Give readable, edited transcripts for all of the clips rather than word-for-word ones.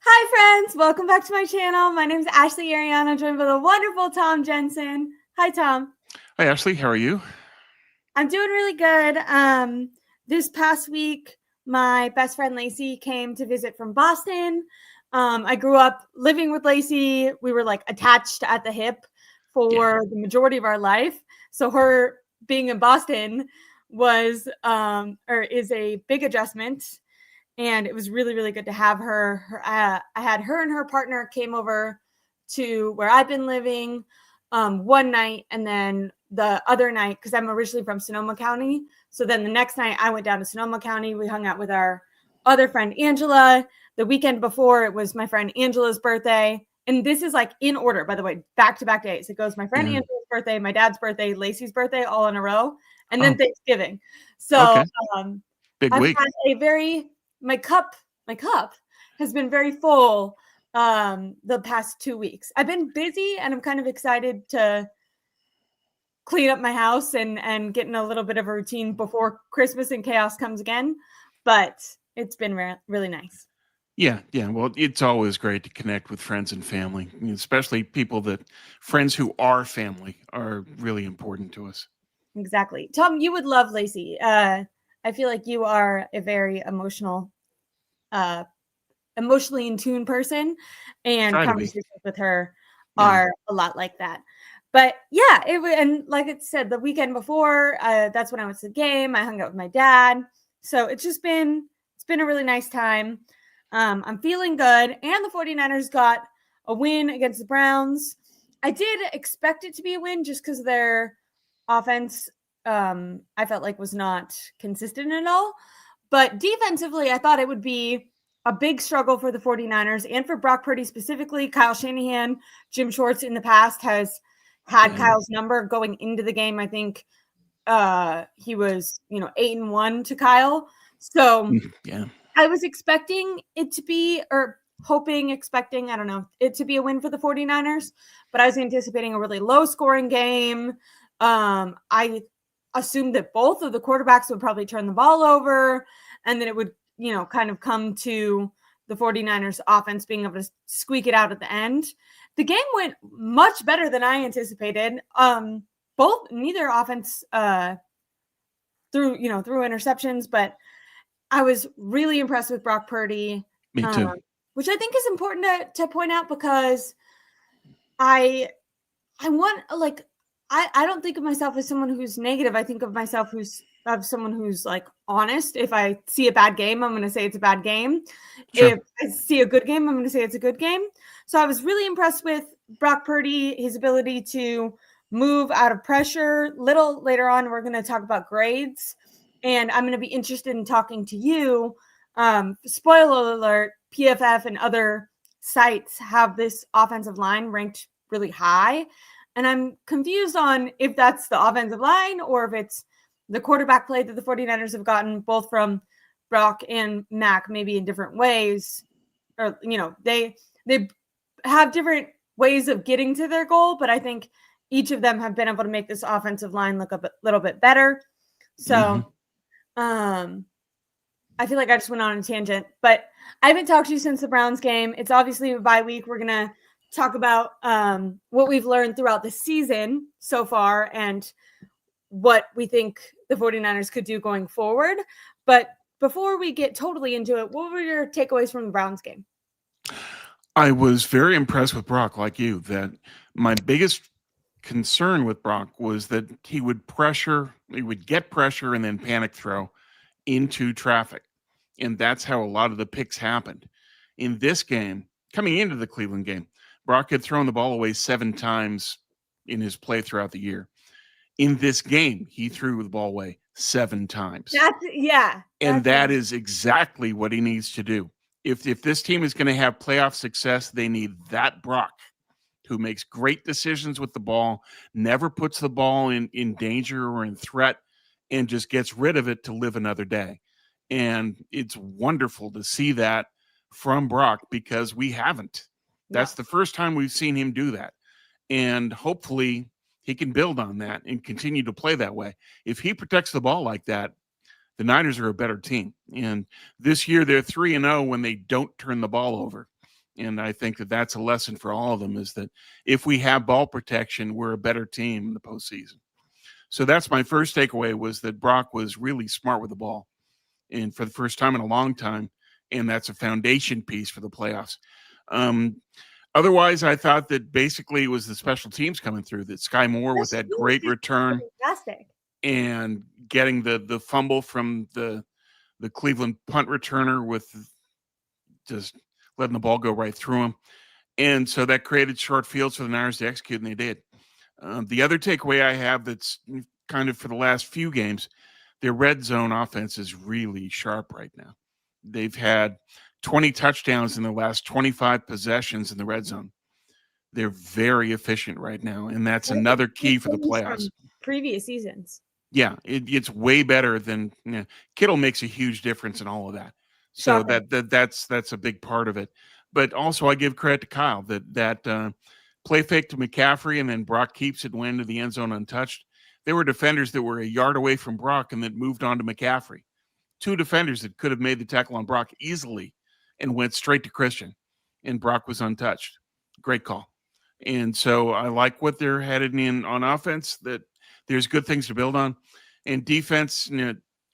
Hi, friends. Welcome back to my channel. My name is Aireonna, joined by the wonderful Tom Jensen. Hi, Tom. Hi, Ashley. How are you? I'm doing really good. This past week, my best friend Lacey came to visit from Boston. I grew up living with Lacey. We were like attached at the hip for the majority of our life. So her being in Boston was or is a big adjustment. And it was really, really good to have her. I had her and her partner came over to where I've been living one night, and then the other night, because I'm originally from Sonoma County, so then the next night I went down to Sonoma County. We hung out with our other friend Angela. The weekend before, it was my friend Angela's birthday, and this is like in order, by the way, back-to-back days. It goes my friend Angela's birthday, my dad's birthday, Lacey's birthday, all in a row, and then Thanksgiving. So Big I've week. had a very my cup has been very full the past 2 weeks. I've been busy, and I'm kind of excited to clean up my house and get in a little bit of a routine before Christmas and chaos comes again. But it's been really nice. Yeah. Well, it's always great to connect with friends and family, especially friends who are family are really important to us. Exactly. Tom, you would love Lacey. I feel like you are a very emotionally in tune person, and Try to be. conversations with her are a lot like that. But yeah, and like it said, the weekend before, that's when I went to the game. I hung out with my dad. So it's been a really nice time. I'm feeling good. And the 49ers got a win against the Browns. I did expect it to be a win just because their offense, I felt like was not consistent at all. But defensively, I thought it would be a big struggle for the 49ers and for Brock Purdy specifically. Kyle Shanahan, Jim Schwartz in the past has had Kyle's number going into the game. I think he was, 8-1 to Kyle. So I was expecting it to be, or expecting, I don't know, it to be a win for the 49ers, but I was anticipating a really low scoring game. I assumed that both of the quarterbacks would probably turn the ball over, and then it would, kind of come to the 49ers offense being able to squeak it out at the end. The game went much better than I anticipated. Neither offense threw interceptions, but I was really impressed with Brock Purdy. Me too. Which I think is important to point out, because I want, like, I don't think of myself as someone who's negative. I think of myself as someone who's like honest. If I see a bad game, I'm going to say it's a bad game. Sure. If I see a good game, I'm going to say it's a good game. So I was really impressed with Brock Purdy, his ability to move out of pressure. Little later on, we're going to talk about grades, and I'm going to be interested in talking to you. Spoiler alert, PFF and other sites have this offensive line ranked really high. And I'm confused on if that's the offensive line or if it's the quarterback play that the 49ers have gotten, both from Brock and Mac, maybe in different ways. Or, they have different ways of getting to their goal, but I think each of them have been able to make this offensive line look a little bit better. So, I feel like I just went on a tangent, but I haven't talked to you since the Browns game. It's obviously a bye week. We're going to talk about what we've learned throughout the season so far and what we think the 49ers could do going forward. But before we get totally into it, what were your takeaways from the Browns game? I was very impressed with Brock, like you. That my biggest concern with Brock was that he would get pressure and then panic throw into traffic. And that's how a lot of the picks happened. In this game, coming into the Cleveland game, Brock had thrown the ball away 7 times in his play throughout the year. In this game, he threw the ball away 7 times. That is exactly what he needs to do. If this team is going to have playoff success, they need that Brock, who makes great decisions with the ball, never puts the ball in danger or in threat, and just gets rid of it to live another day. And it's wonderful to see that from Brock, because we haven't. That's the first time we've seen him do that. And hopefully he can build on that and continue to play that way. If he protects the ball like that, the Niners are a better team. And this year they're 3-0 when they don't turn the ball over. And I think that that's a lesson for all of them, is that if we have ball protection, we're a better team in the postseason. So that's my first takeaway, was that Brock was really smart with the ball, and for the first time in a long time, and that's a foundation piece for the playoffs. Um, Otherwise, I thought that basically it was the special teams coming through, that Sky Moore with that great return Fantastic. and getting the fumble from the Cleveland punt returner with just letting the ball go right through him. And so that created short fields for the Niners to execute, and they did. The other takeaway I have, that's kind of for the last few games, their red zone offense is really sharp right now. They've had 20 touchdowns in the last 25 possessions in the red zone. They're very efficient right now, and that's another key for the playoffs. Previous seasons. Yeah, it's way better than, Kittle makes a huge difference in all of that. So that's a big part of it. But also, I give credit to Kyle that play fake to McCaffrey, and then Brock keeps it and went into the end zone untouched. There were defenders that were a yard away from Brock and that moved on to McCaffrey. Two defenders that could have made the tackle on Brock easily and went straight to Christian, and Brock was untouched. Great call. And so I like what they're headed in on offense, that there's good things to build on. And defense,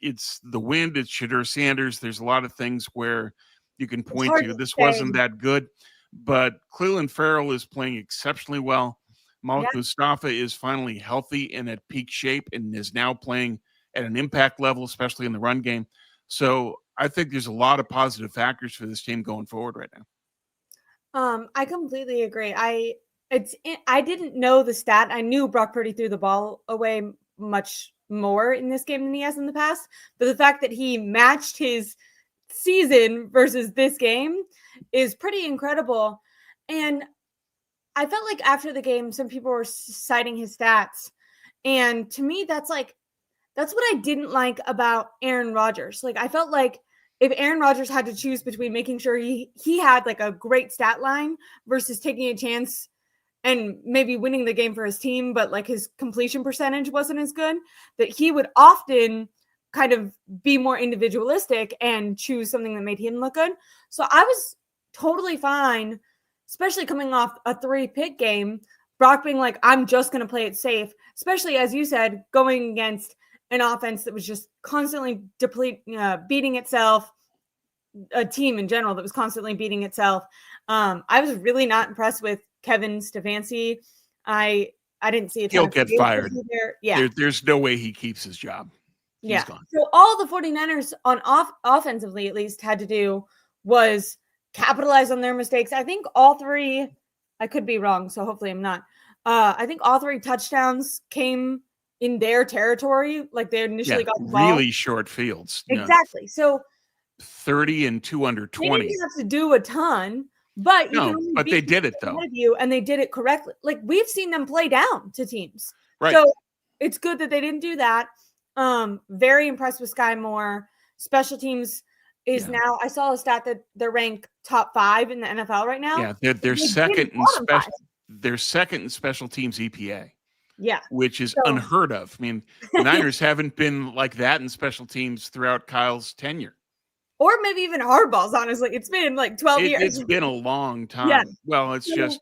it's the wind, it's Shadur Sanders. There's a lot of things where you can point to this wasn't that good, but Cleveland Farrell is playing exceptionally well. Malik Mustafa is finally healthy and at peak shape and is now playing at an impact level, especially in the run game. So I think there's a lot of positive factors for this team going forward right now. I completely agree. I didn't know the stat. I knew Brock Purdy threw the ball away much more in this game than he has in the past, but the fact that he matched his season versus this game is pretty incredible. And I felt like after the game, some people were citing his stats, and to me, that's what I didn't like about Aaron Rodgers. Like, I felt like if Aaron Rodgers had to choose between making sure he had like a great stat line versus taking a chance and maybe winning the game for his team, but like his completion percentage wasn't as good, that he would often kind of be more individualistic and choose something that made him look good. So I was totally fine, especially coming off a 3-pick game, Brock being like, I'm just going to play it safe, especially as you said, going against an offense that was just constantly beating itself, a team in general that was constantly beating itself. I was really not impressed with Kevin Stefanski. I didn't see it. He'll get fired. Yeah. There's no way he keeps his job. He's gone. So all the 49ers on offensively, at least, had to do was capitalize on their mistakes. I think all three, I could be wrong, so hopefully I'm not. I think all 3 touchdowns came in their territory. Like they initially got the ball. Really short fields. Exactly. So 30 and 2 under 20. They didn't have to do a ton, but but they did it though. And they did it correctly. Like we've seen them play down to teams. Right. So it's good that they didn't do that. Very impressed with Sky Moore. Special teams is now, I saw a stat that they're ranked top 5 in the NFL right now. Yeah, they're second in special. They're second in special teams EPA. Yeah, which is unheard of. I mean, the Niners haven't been like that in special teams throughout Kyle's tenure. Or maybe even Harbaugh's, honestly. It's been like 12 years. It's been a long time. Yeah. Well, it's just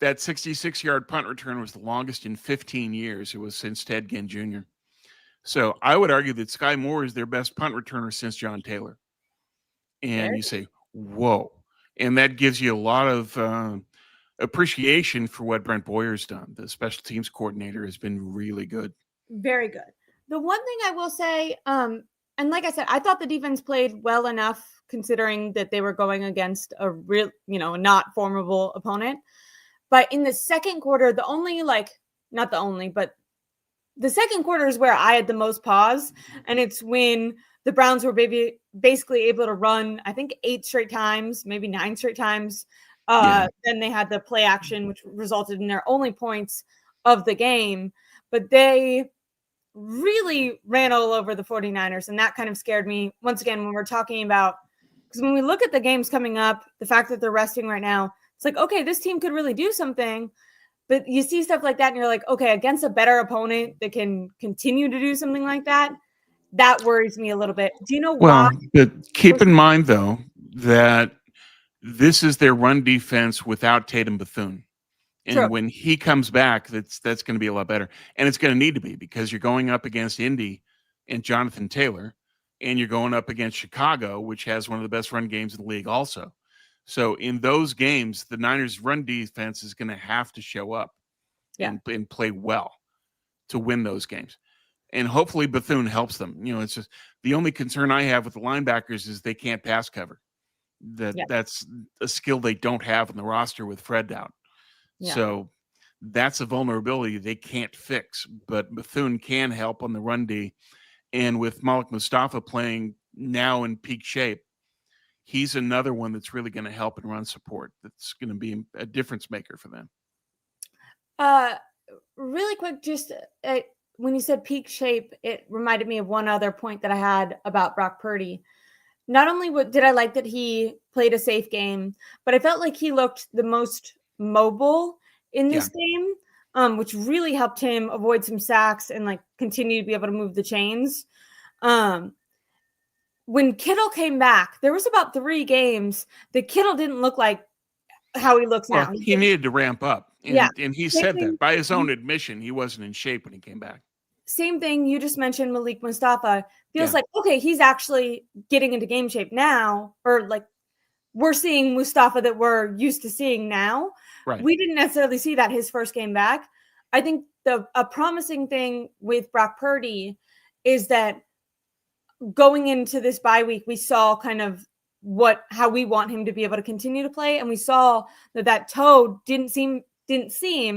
that 66-yard punt return was the longest in 15 years. It was since Ted Ginn Jr. So I would argue that Sky Moore is their best punt returner since John Taylor. And you say, whoa. And that gives you a lot of appreciation for what Brent Boyer's done. The special teams coordinator has been really good. Very good. The one thing I will say, and like I said, I thought the defense played well enough considering that they were going against a real, not formidable opponent. But in the second quarter, the second quarter is where I had the most pause. And it's when the Browns were basically able to run, I think 8 straight times, maybe 9 straight times. Then they had the play action, which resulted in their only points of the game. But they really ran all over the 49ers, and that kind of scared me. Once again, when we're talking about, because when we look at the games coming up, the fact that they're resting right now, it's like, okay, this team could really do something. But you see stuff like that, and you're like, okay, against a better opponent that can continue to do something like that, that worries me a little bit. Do you know why? But keep in mind, though, that this is their run defense without Tatum Bethune. True. And when he comes back, that's going to be a lot better. And it's going to need to be, because you're going up against Indy and Jonathan Taylor, and you're going up against Chicago, which has one of the best run games in the league also. So in those games, the Niners' run defense is going to have to show up and play well to win those games. And hopefully Bethune helps them. It's just the only concern I have with the linebackers is they can't pass cover. That's a skill they don't have in the roster with Fred out. Yeah. So that's a vulnerability they can't fix. But Bethune can help on the run D. And with Malik Mustafa playing now in peak shape, he's another one that's really going to help in run support. That's going to be a difference maker for them. Really quick, just when you said peak shape, it reminded me of one other point that I had about Brock Purdy. Not only did I like that he played a safe game, but I felt like he looked the most mobile in this game, which really helped him avoid some sacks and like continue to be able to move the chains. When Kittle came back, there was about 3 games that Kittle didn't look like how he looks now. He needed to ramp up. And he said that by his own admission, he wasn't in shape when he came back. Same thing you just mentioned, Malik Mustafa. Feels like, okay, he's actually getting into game shape now, or like we're seeing Mustafa that we're used to seeing now. Right. We didn't necessarily see that his first game back. I think a promising thing with Brock Purdy is that going into this bye week, we saw kind of how we want him to be able to continue to play. And we saw that toe didn't seem,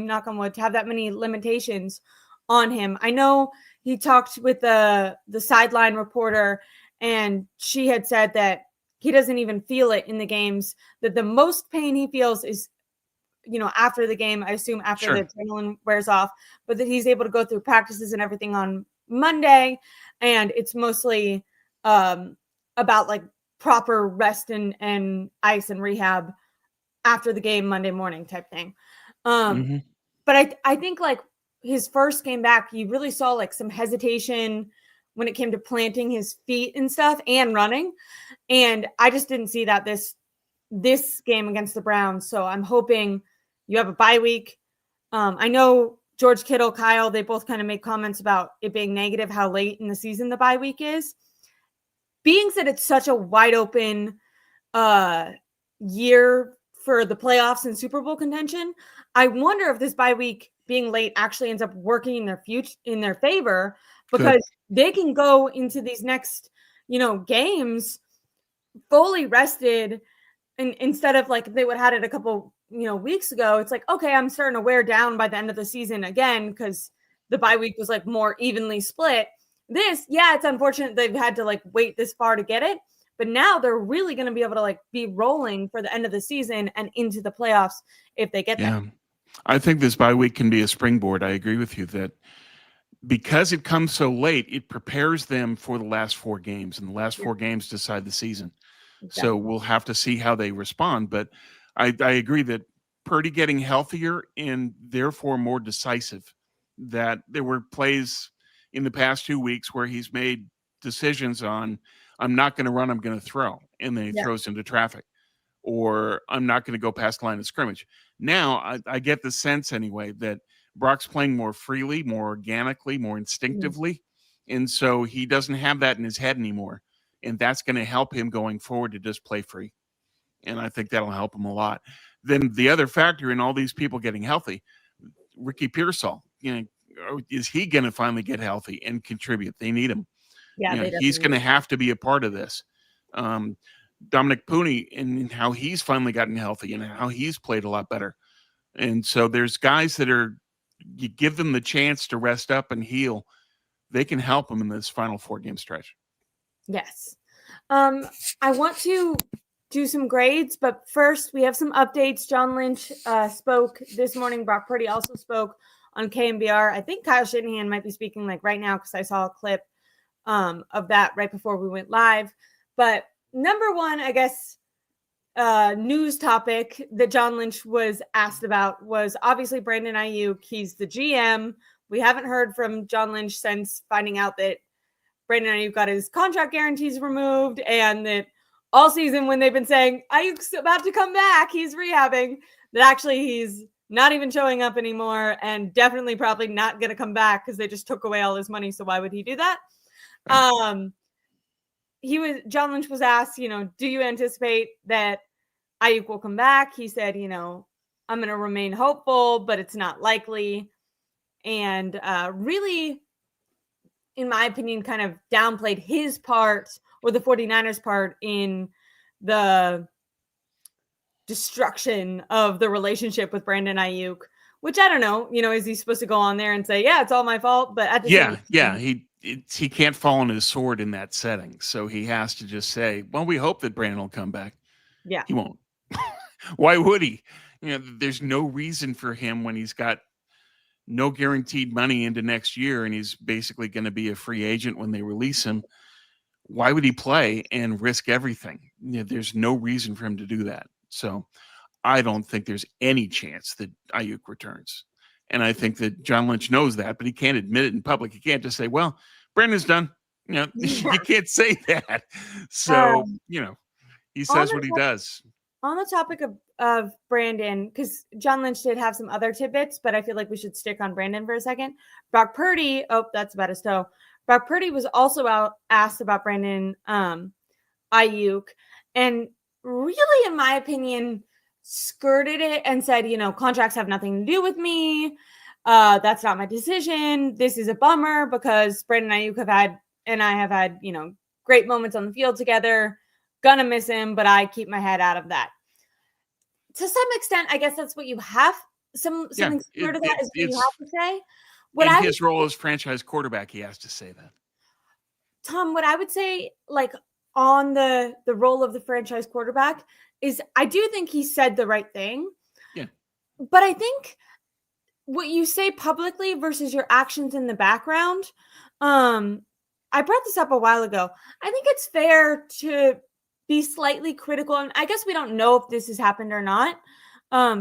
knock on wood, to have that many limitations on him. I know he talked with the sideline reporter, and she had said that he doesn't even feel it in the games, that the most pain he feels is, after the game, I assume after the adrenaline wears off, but that he's able to go through practices and everything on Monday. And it's mostly about like proper rest and ice and rehab after the game Monday morning type thing. But I think like his first game back, you really saw like some hesitation when it came to planting his feet and stuff and running. And I just didn't see that this game against the Browns. So I'm hoping you have a bye week. I know George Kittle, Kyle, they both kind of make comments about it being negative, how late in the season the bye week is. Being said, it's such a wide open year for the playoffs and Super Bowl contention. I wonder if this bye week being late actually ends up working in their favor, because they can go into these next, games fully rested, and instead of like they would have had it a couple, weeks ago. It's like, okay, I'm starting to wear down by the end of the season again because the bye week was like more evenly split. It's unfortunate they've had to like wait this far to get it, but now they're really going to be able to like be rolling for the end of the season and into the playoffs if they get there. I think this bye week can be a springboard. I agree with you that because it comes so late, it prepares them for the last 4 games, and the last 4 games decide the season. Exactly. So we'll have to see how they respond. But I agree that Purdy getting healthier and therefore more decisive, that there were plays in the past 2 weeks where he's made decisions on, I'm not going to run, I'm going to throw, and then he throws into traffic, or I'm not going to go past the line of scrimmage. Now I get the sense anyway that Brock's playing more freely, more organically, more instinctively. And so he doesn't have that in his head anymore. And that's going to help him going forward to just play free. And I think that'll help him a lot. Then the other factor in all these people getting healthy, Ricky Pearsall, is he going to finally get healthy and contribute? They need him. He's going to have to be a part of this. Dominic Pooney and how he's finally gotten healthy and how he's played a lot better. And so there's guys that you give them the chance to rest up and heal. They can help them in this final 4-game stretch. Yes. I want to do some grades, but first we have some updates. John Lynch spoke this morning. Brock Purdy also spoke on KMBR. I think Kyle Shanahan might be speaking like right now, because I saw a clip of that right before we went live. But number one, I guess, news topic that John Lynch was asked about was obviously Brandon Aiyuk. He's the GM. We haven't heard from John Lynch since finding out that Brandon Aiyuk got his contract guarantees removed, and that all season when they've been saying, Aiyuk's about to come back, he's rehabbing, that actually he's not even showing up anymore and definitely probably not going to come back because they just took away all his money. So why would he do that? Right. John Lynch was asked, do you anticipate that Aiyuk will come back? He said, I'm going to remain hopeful, but it's not likely. And really, in my opinion, kind of downplayed his part or the 49ers part in the destruction of the relationship with Brandon Aiyuk, which I don't know, is he supposed to go on there and say, yeah, it's all my fault? But at the same time, he can't fall on his sword in that setting. So he has to just say, well, we hope that Brandon will come back. Yeah. He won't. Why would he? There's no reason for him when he's got no guaranteed money into next year and he's basically going to be a free agent when they release him. Why would he play and risk everything? There's no reason for him to do that. So I don't think there's any chance that Aiyuk returns. And I think that John Lynch knows that, but he can't admit it in public. He can't just say, well, Brandon's done. You can't say that. So, he says what he does. On the topic of Brandon, because John Lynch did have some other tidbits, but I feel like we should stick on Brandon for a second. Brock Purdy, that's about his toe. Brock Purdy was also asked about Brandon Aiyuk, and really, in my opinion, skirted it and said, contracts have nothing to do with me. That's not my decision. This is a bummer because Brandon Aiyuk have had, great moments on the field together. Gonna miss him, but I keep my head out of that. To some extent, I guess that's what you have. Something similar to that is what you have to say. In his role as franchise quarterback, he has to say that. Tom, what I would say, on the role of the franchise quarterback, is I do think he said the right thing. Yeah. But I think what you say publicly versus your actions in the background, I brought this up a while ago. I think it's fair to be slightly critical. And I guess we don't know if this has happened or not.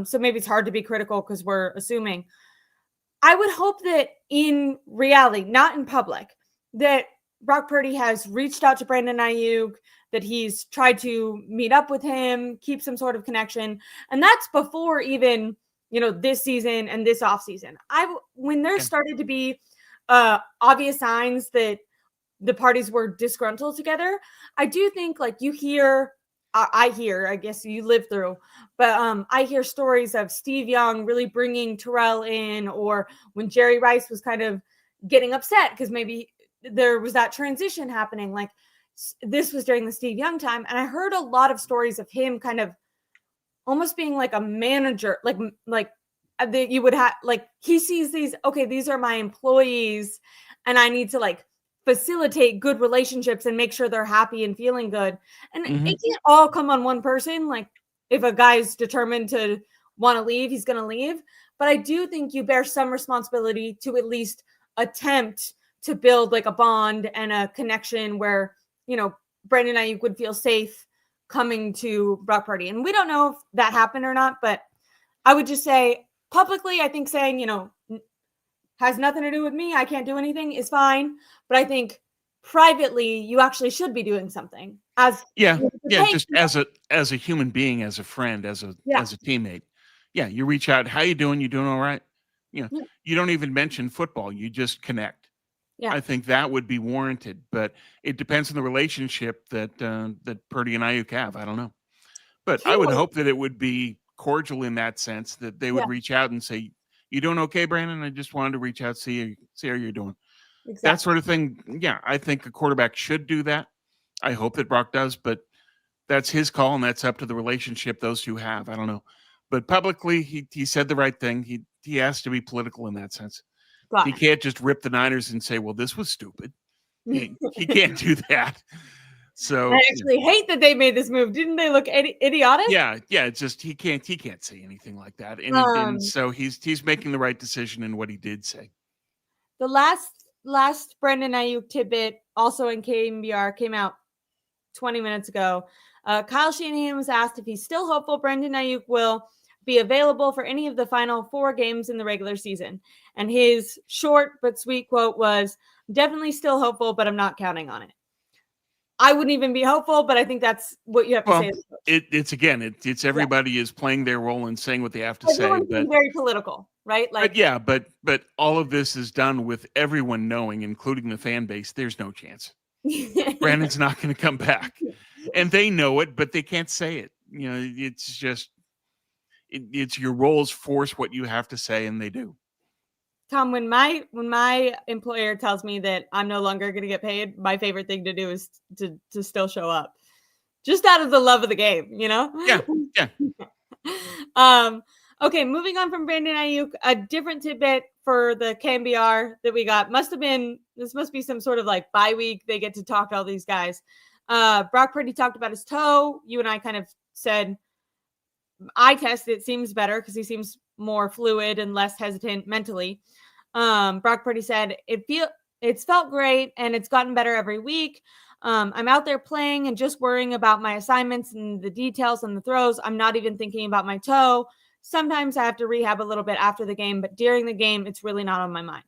So maybe it's hard to be critical because we're assuming. I would hope that in reality, not in public, that Brock Purdy has reached out to Brandon Aiyuk, that he's tried to meet up with him, keep some sort of connection. And that's before even, this season and this offseason. When there started to be obvious signs that the parties were disgruntled together, I do think I hear, I guess you live through, but I hear stories of Steve Young really bringing Terrell in, or when Jerry Rice was kind of getting upset because maybe there was that transition happening. This was during the Steve Young time. And I heard a lot of stories of him kind of almost being like a manager, that you would have, he sees these are my employees and I need to facilitate good relationships and make sure they're happy and feeling good. And it can't all come on one person. If a guy's determined to want to leave, he's going to leave. But I do think you bear some responsibility to at least attempt to build a bond and a connection where, Brandon Aiyuk would feel safe coming to Brock Purdy. And we don't know if that happened or not, but I would just say publicly, I think saying, has nothing to do with me, I can't do anything, is fine. But I think privately, you actually should be doing something just as a human being, as a friend, as a teammate. Yeah, you reach out. How you doing? You doing all right? You don't even mention football. You just connect. Yeah, I think that would be warranted, but it depends on the relationship that Purdy and Aiyuk have. I don't know, but I would hope that it would be cordial in that sense, that they would reach out and say, "You doing okay, Brandon? I just wanted to reach out, see how you're doing." Exactly. That sort of thing. Yeah, I think a quarterback should do that. I hope that Brock does, but that's his call, and that's up to the relationship those two have. I don't know. But publicly, he said the right thing. He has to be political in that sense. He can't just rip the Niners and say, well, this was stupid. He can't do that. So I actually hate that they made this move. Didn't they look idiotic? Yeah. It's just he can't say anything like that. And so he's making the right decision in what he did say. The last Brandon Aiyuk tidbit, also in KMBR, came out 20 minutes ago. Kyle Shanahan was asked if he's still hopeful Brandon Aiyuk will be available for any of the final 4 games in the regular season. And his short but sweet quote was, definitely still hopeful, but I'm not counting on it. I wouldn't even be hopeful, but I think that's what you have to say. Well, it's everybody is playing their role and saying what they have to say, Everyone's being very political, right? Like, but all of this is done with everyone knowing, including the fan base, there's no chance. Brandon's not going to come back, and they know it, but they can't say it. You know, it's just it's your roles force what you have to say, and they do. Tom, when my employer tells me that I'm no longer going to get paid, my favorite thing to do is to still show up, just out of the love of the game, you know? Yeah. Okay, moving on from Brandon Aiyuk, a different tidbit for the KMBR that we got must be some sort of like bye week. They get to talk to all these guys. Brock Purdy talked about his toe. You and I kind of said, eye test, it seems better because he seems more fluid and less hesitant mentally. Brock Purdy said it's felt great and it's gotten better every week. I'm out there playing and just worrying about my assignments and the details and the throws. I'm not even thinking about my toe. Sometimes I have to rehab a little bit after the game, but during the game, it's really not on my mind.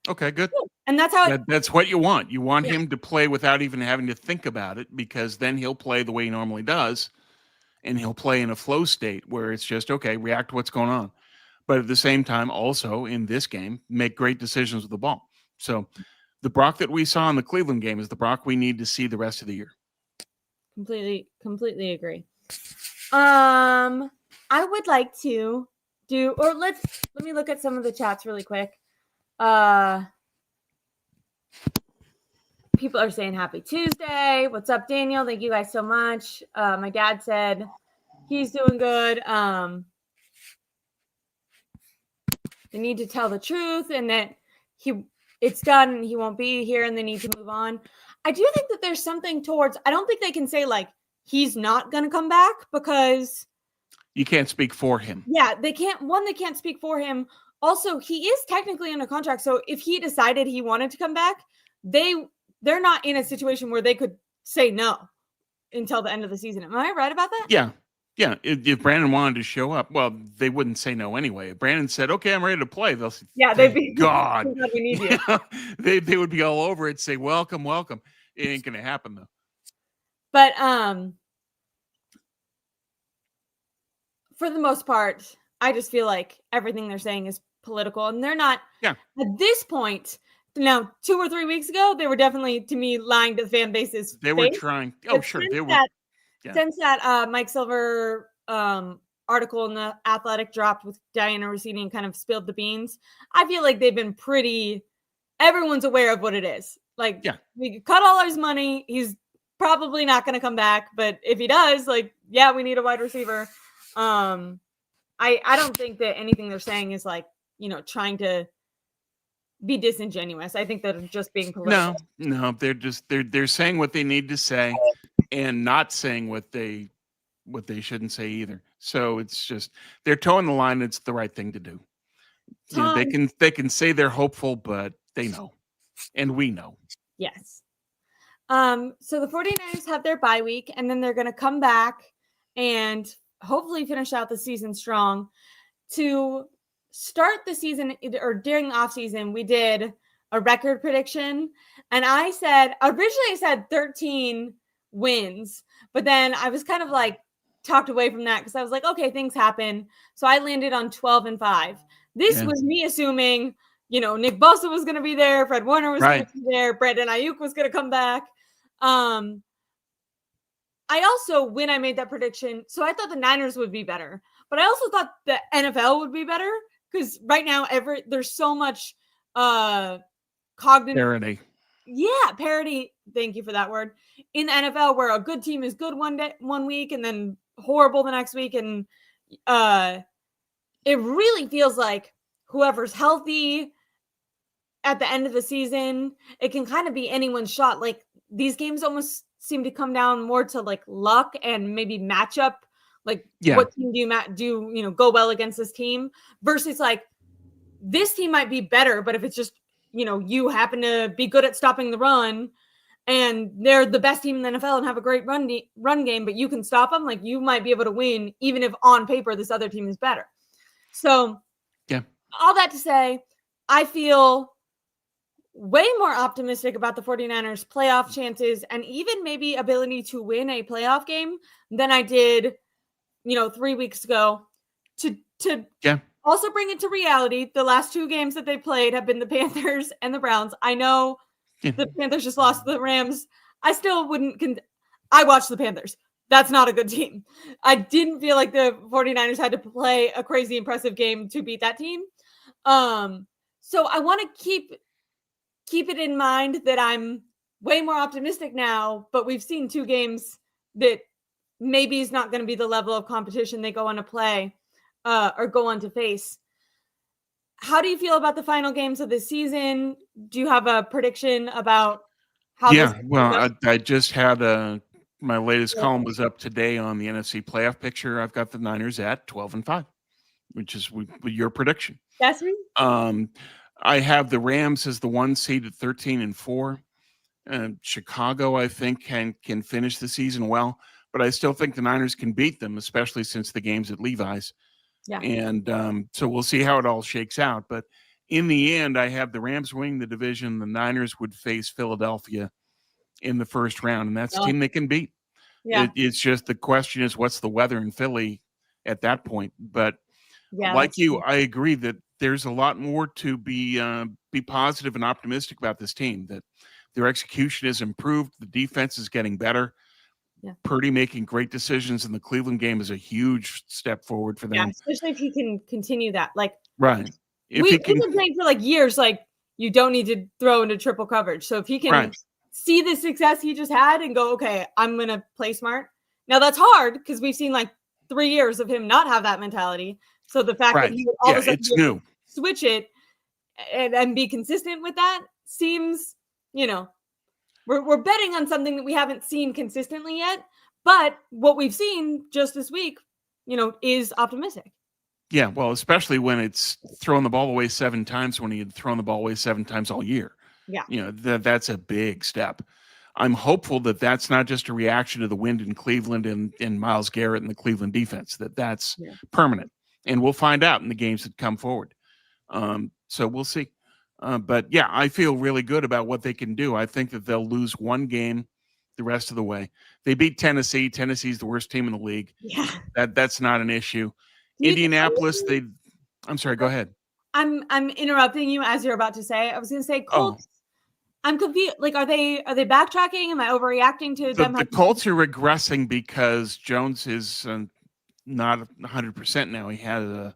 Okay, good. And that's how that's what you want. You want him to play without even having to think about it, because then he'll play the way he normally does, and he'll play in a flow state where it's just, okay, react to what's going on. But at the same time, also in this game, make great decisions with the ball. So the Brock that we saw in the Cleveland game is the Brock we need to see the rest of the year. Completely agree. I would like to let me look at some of the chats really quick. People are saying happy Tuesday. What's up, Daniel? Thank you guys so much. My dad said he's doing good. They need to tell the truth and that it's done and he won't be here and they need to move on. I do think that there's something towards, I don't think they can say like he's not going to come back, because you can't speak for him. Yeah, they can't speak for him. Also, he is technically under contract. So if he decided he wanted to come back, they're not in a situation where they could say no until the end of the season. Am I right about that? Yeah. Yeah. If Brandon wanted to show up, well, they wouldn't say no anyway. If Brandon said, okay, I'm ready to play, they'll say, they'd be God. We need you. They would be all over it, say, welcome. It ain't going to happen though. But for the most part, I just feel like everything they're saying is political, and they're not. Yeah. At this point, now 2 or 3 weeks ago, they were definitely, to me, lying to the fan base's They were trying. Oh, sure. They were. Since that Mike Silver article in the Athletic dropped with Diana Rossini and kind of spilled the beans, I feel like they've been everyone's aware of what it is. Like, we cut all his money. He's probably not going to come back, but if he does, like, yeah, we need a wide receiver. I don't think that anything they're saying is like, trying to be disingenuous. I think they're just being political. No, they're saying what they need to say and not saying what they shouldn't say either. So it's just they're towing the line. It's the right thing to do. They can say they're hopeful, but they know, and we know. Yes. So the 49ers have their bye week, and then they're going to come back and hopefully finish out the season strong. To start the season, or during the offseason, we did a record prediction, and originally I said 13 wins, but then I was kind of like talked away from that because I was like, okay, things happen. So I landed on 12-5. This was me assuming, Nick Bosa was going to be there, Fred Warner was going to be there, Brandon Aiyuk was going to come back. I also, when I made that prediction, so I thought the Niners would be better, but I also thought the NFL would be better, because right now there's so much cognitive parity. Yeah, parity. Thank you for that word. In the NFL, where a good team is good one week and then horrible the next week, and it really feels like whoever's healthy at the end of the season, it can kind of be anyone's shot. Like, these games almost seem to come down more to like luck and maybe matchup. Like, what team do go well against this team, versus like this team might be better, but if it's just, you happen to be good at stopping the run and they're the best team in the NFL and have a great run game, but you can stop them, like, you might be able to win even if on paper this other team is better. So all that to say, I feel way more optimistic about the 49ers playoff chances and even maybe ability to win a playoff game than I did, 3 weeks ago. To Yeah. also bring it to reality, the last 2 games that they played have been the Panthers and the Browns. I know Yeah. the Panthers just lost to the Rams. I still wouldn't I watched the Panthers. That's not a good team. I didn't feel like the 49ers had to play a crazy impressive game to beat that team. So I want to keep it in mind that I'm way more optimistic now, but we've seen 2 games that maybe is not going to be the level of competition they go on to play or go on to face. How do you feel about the final games of the season? Do you have a prediction about how this Yeah. is going to Well, go? I just had my latest column was up today on the NFC playoff picture. I've got the Niners at 12-5, which is your prediction. That's me. Um, I have the Rams as the 1 seed at 13-4. Chicago, I think, can finish the season well, but I still think the Niners can beat them, especially since the game's at Levi's. Yeah. And so we'll see how it all shakes out. But in the end, I have the Rams winning the division. The Niners would face Philadelphia in the first round, and that's a Oh, team they can beat. yeah. It's just the question is what's the weather in Philly at that point. But Yeah. like That's you, true. I agree that there's a lot more to be positive and optimistic about this team. That their execution has improved, the defense is getting better. Yeah. Purdy making great decisions in the Cleveland game is a huge step forward for Yeah. them. Especially if he can continue that. Like, Right. If he we've can, been saying for like years, like, you don't need to throw into triple coverage. So if he can right, see the success he just had and go, okay, I'm going to play smart. Now that's hard because we've seen like 3 years of him not have that mentality. So the fact that right. he would all of Yeah, a sudden it's be able to new. switch it and be consistent with that seems, we're betting on something that we haven't seen consistently yet. But what we've seen just this week, is optimistic. Yeah, well, especially when it's throwing the ball away 7 times when he had thrown the ball away 7 times all year. Yeah. That's a big step. I'm hopeful that that's not just a reaction to the wind in Cleveland and Myles Garrett and the Cleveland defense, that's Yeah. permanent. And we'll find out in the games that come forward. So we'll see. But yeah, I feel really good about what they can do. I think that they'll lose 1 game the rest of the way. They beat Tennessee. Tennessee's the worst team in the league. Yeah. That's not an issue. Do you think Indianapolis, I'm sorry, go ahead. I'm interrupting you as you're about to say. I was going to say Oh, Colts. I'm confused. Like, are they backtracking? Am I overreacting to them? the Colts are regressing because Jones is not 100% now. He had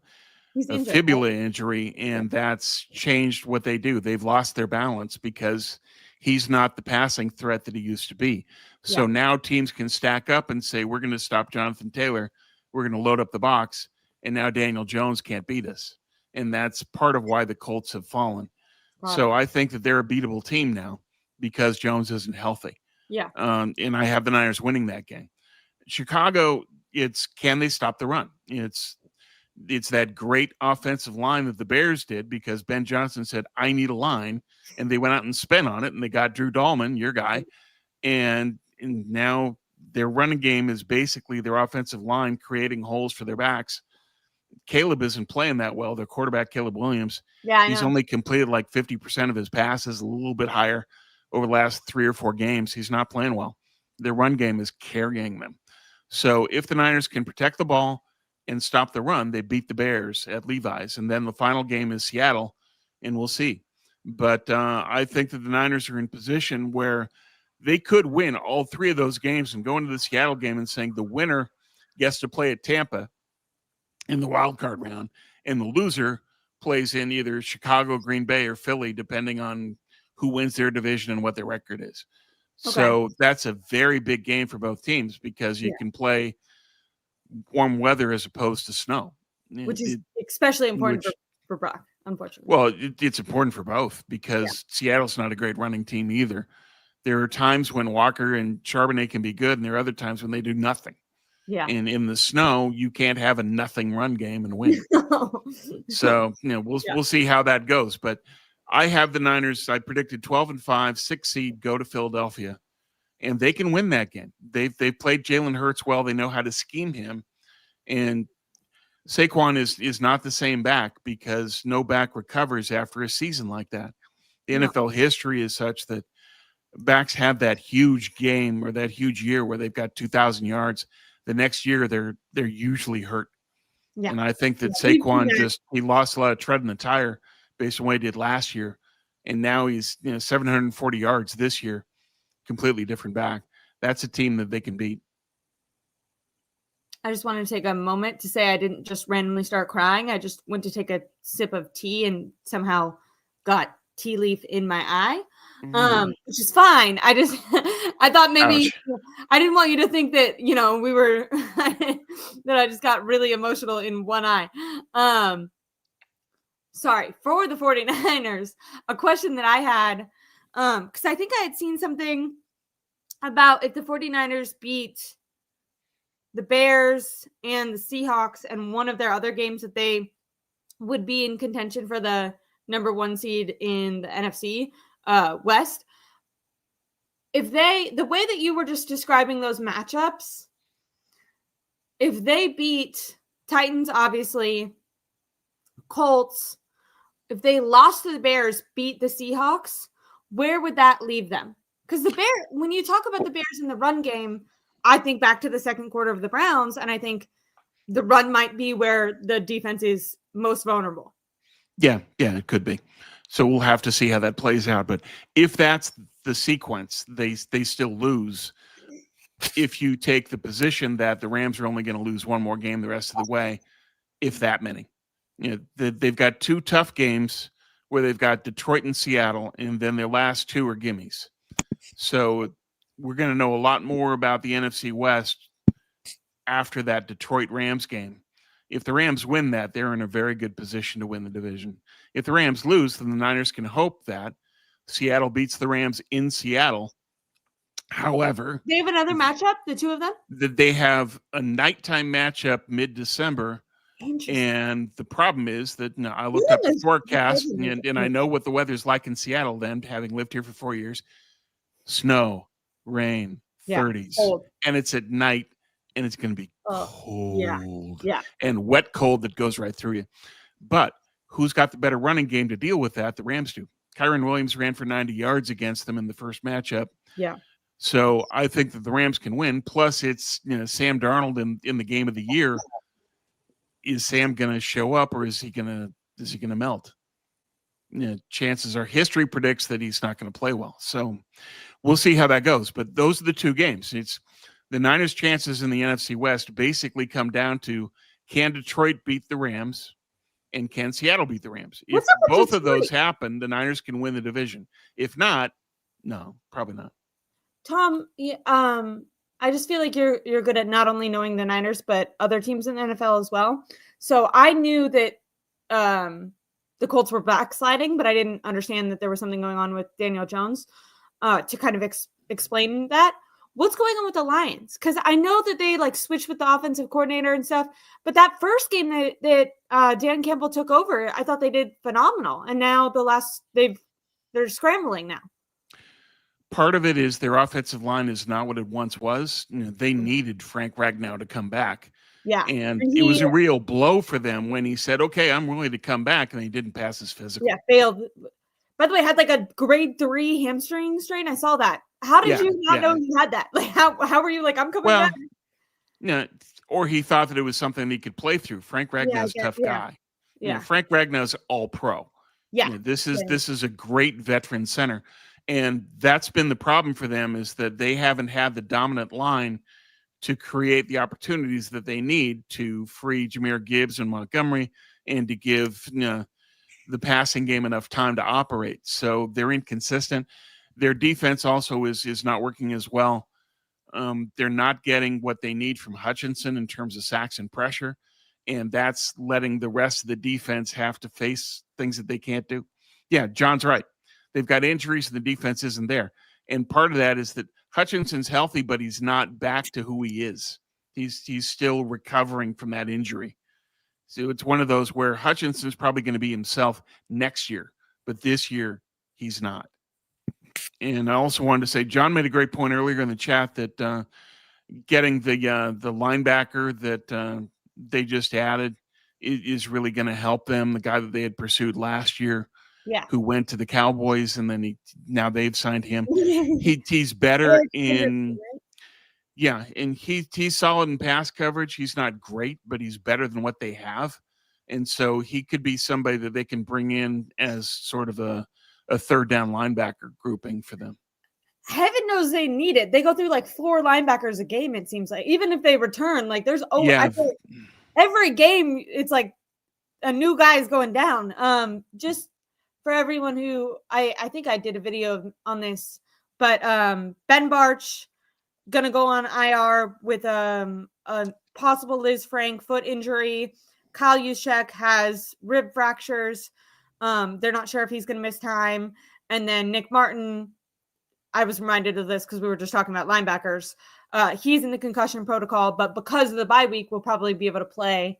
He's a injured, right? fibula injury, and that's changed what they do. They've lost their balance because he's not the passing threat that he used to be. So Yeah. now teams can stack up and say, we're going to stop Jonathan Taylor. We're going to load up the box. And now Daniel Jones can't beat us. And that's part of why the Colts have fallen. So I think that they're a beatable team now because Jones isn't healthy. Yeah. And I have the Niners winning that game. Chicago, it's can they stop the run? It's that great offensive line that the Bears did because Ben Johnson said, I need a line. And they went out and spent on it. And they got Drew Dahlman, your guy. And now their running game is basically their offensive line creating holes for their backs. Caleb isn't playing that well. Their quarterback, Caleb Williams, Yeah, I he's know. only completed like 50% of his passes, a little bit higher over the last 3 or 4 games. He's not playing well. Their run game is carrying them. So if the Niners can protect the ball and stop the run, they beat the Bears at Levi's. And then the final game is Seattle, and we'll see. But I think that the Niners are in position where they could win all 3 of those games and go into the Seattle game and saying the winner gets to play at Tampa in the wild card round, and the loser plays in either Chicago, Green Bay, or Philly, depending on who wins their division and what their record is. Okay. So that's a very big game for both teams because you can play warm weather as opposed to snow. Which is especially important for Brock, unfortunately. Well, it's important for both because Seattle's not a great running team either. There are times when Walker and Charbonnet can be good, and there are other times when they do nothing. Yeah. And in the snow, you can't have a nothing run game and win. So, we'll see how that goes. But I have the Niners. I predicted 12-5, 6 seed, go to Philadelphia, and they can win that game. They've played Jalen Hurts well. They know how to scheme him, and Saquon is not the same back because no back recovers after a season like that. The No. NFL history is such that backs have that huge game or that huge year where they've got 2,000 yards. The next year, they're usually hurt. Yeah. And I think that We've seen Saquon that. he lost a lot of tread in the tire based on what he did last year. And now he's 740 yards this year, completely different back. That's a team that they can beat. I just wanted to take a moment to say I didn't just randomly start crying. I just went to take a sip of tea and somehow got tea leaf in my eye, which is fine. I just I thought maybe Ouch. I didn't want you to think that we were that I just got really emotional in one eye. Sorry for the 49ers. A question that I had, because I think I had seen something about if the 49ers beat the Bears and the Seahawks and one of their other games that they would be in contention for the number 1 seed in the NFC West. If the way that you were just describing those matchups, if they beat Titans, obviously, Colts, if they lost to the Bears, beat the Seahawks, where would that leave them? Because when you talk about the Bears in the run game, I think back to the second quarter of the Browns, and I think the run might be where the defense is most vulnerable. Yeah, it could be. So we'll have to see how that plays out. But if that's the sequence, they still lose. If you take the position that the Rams are only going to lose one more game the rest of the way, if that many. They've got 2 tough games where they've got Detroit and Seattle, and then their last 2 are gimmies. So we're going to know a lot more about the NFC West after that Detroit Rams game. If the Rams win that, they're in a very good position to win the division. If the Rams lose, then the Niners can hope that Seattle beats the Rams in Seattle. However, they have another matchup, the 2 of them? They have a nighttime matchup mid-December. And the problem is that I looked up the forecast, and I know what the weather's like in Seattle then, having lived here for 4 years. Snow, rain, 30s. Cold. And it's at night, and it's going to be cold. Yeah. And wet cold that goes right through you. But who's got the better running game to deal with that? The Rams do. Kyron Williams ran for 90 yards against them in the first matchup. Yeah. So I think that the Rams can win. Plus, it's Sam Darnold in the game of the year. Is Sam going to show up, or is he going to melt? Chances are history predicts that he's not going to play well. So we'll see how that goes. But those are the 2 games. It's the Niners' chances in the NFC West basically come down to, can Detroit beat the Rams, and can Seattle beat the Rams? If both of those happen, the Niners can win the division. If not, no, probably not. Tom, I just feel like you're good at not only knowing the Niners, but other teams in the NFL as well. So I knew that the Colts were backsliding, but I didn't understand that there was something going on with Daniel Jones to kind of explain that. What's going on with the Lions? Because I know that they switched with the offensive coordinator and stuff, but that first game that Dan Campbell took over, I thought they did phenomenal. And now they're scrambling now. Part of it is their offensive line is not what it once was. They needed Frank Ragnow to come back. Yeah. And it was a real blow for them when he said, okay, I'm willing to come back. And he didn't pass his physical. Yeah, failed. By the way, had a grade 3 hamstring strain. I saw that. How did you not know you had that? How were you I'm coming back? Or he thought that it was something he could play through. Frank Ragnow's a tough guy. Yeah. Frank Ragnow's all pro. Yeah. This is a great veteran center. And that's been the problem for them, is that they haven't had the dominant line to create the opportunities that they need to free Jahmyr Gibbs and Montgomery and to give the passing game enough time to operate. So they're inconsistent. Their defense also is not working as well. They're not getting what they need from Hutchinson in terms of sacks and pressure, and that's letting the rest of the defense have to face things that they can't do. Yeah, John's right. They've got injuries and the defense isn't there. And part of that is that Hutchinson's healthy, but he's not back to who he is. He's still recovering from that injury. So it's one of those where Hutchinson's probably going to be himself next year, but this year he's not. And I also wanted to say, John made a great point earlier in the chat that getting the linebacker that they just added is really going to help them, the guy that they had pursued last year. Yeah. who went to the Cowboys, and then now they've signed him. He's better in and he's solid in pass coverage. He's not great, but he's better than what they have. And so he could be somebody that they can bring in as sort of a third down linebacker grouping for them. Heaven knows they need it. They go through like 4 linebackers a game, it seems like. Even if they return, like there's I feel like every game it's like a new guy is going down. Just for everyone who I think I did a video on this, but Ben Barch gonna go on IR with a possible Liz Frank foot injury. Kyle Juszczyk has rib fractures. They're not sure if he's gonna miss time. And then Nick Martin, I was reminded of this because we were just talking about linebackers. He's in the concussion protocol, but because of the bye week, we'll probably be able to play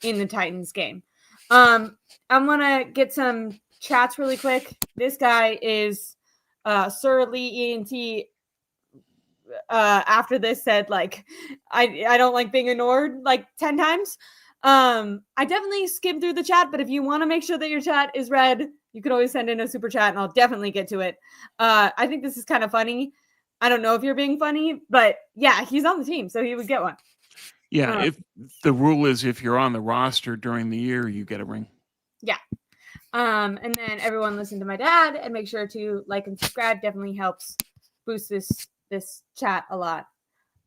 in the Titans game. I'm gonna get some chats really quick. This guy is Sir Lee ENT. After this said like I don't like being ignored like 10 times. I definitely skimmed through the chat, but if you want to make sure that your chat is read, you can always send in a super chat and I'll definitely get to it. I think this is kind of funny. I don't know if you're being funny, but yeah, he's on the team, so he would get one. Yeah, if the rule is if you're on the roster during the year, you get a ring. Yeah. And then everyone listen to my dad and make sure to like and subscribe. Definitely helps boost this chat a lot.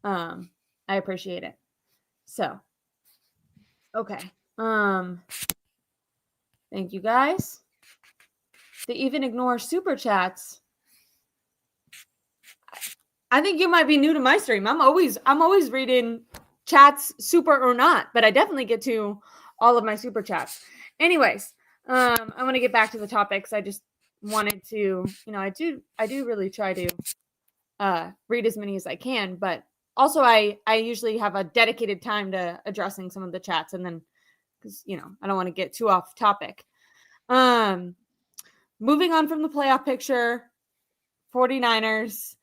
I appreciate it. So, okay. Thank you guys. They even ignore super chats. I think you might be new to my stream. I'm always reading chats, super or not, but I definitely get to all of my super chats. Anyways, I want to get back to the topics. I just wanted to, I do really try to read as many as I can, but also I usually have a dedicated time to addressing some of the chats, and then because I don't want to get too off topic. Moving on from the playoff picture, 49ers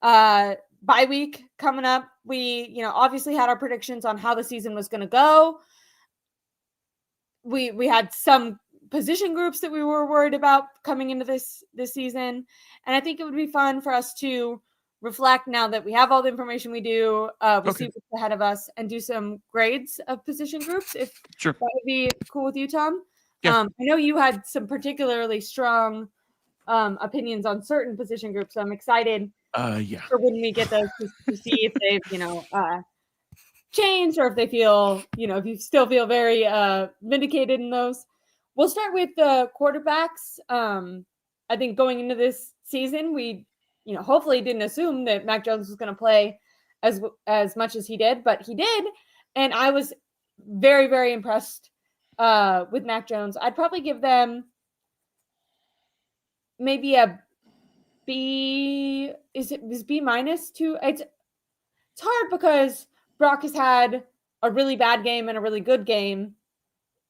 bye week coming up. We obviously had our predictions on how the season was going to go. We had some position groups that we were worried about coming into this season, and I think it would be fun for us to reflect now that we have all the information we do. We'll see what's ahead of us and do some grades of position groups. If that would be cool with you, Tom. Yeah. I know you had some particularly strong opinions on certain position groups, so I'm excited for when we get those to see if they've changed or if they feel if you still feel very vindicated in those. We'll start with the quarterbacks. I think going into this season, we hopefully didn't assume that Mac Jones was going to play as much as he did, but he did, and I was very, very impressed with Mac Jones. I'd probably give them maybe a B. Is B minus to? It's hard because Brock has had a really bad game and a really good game,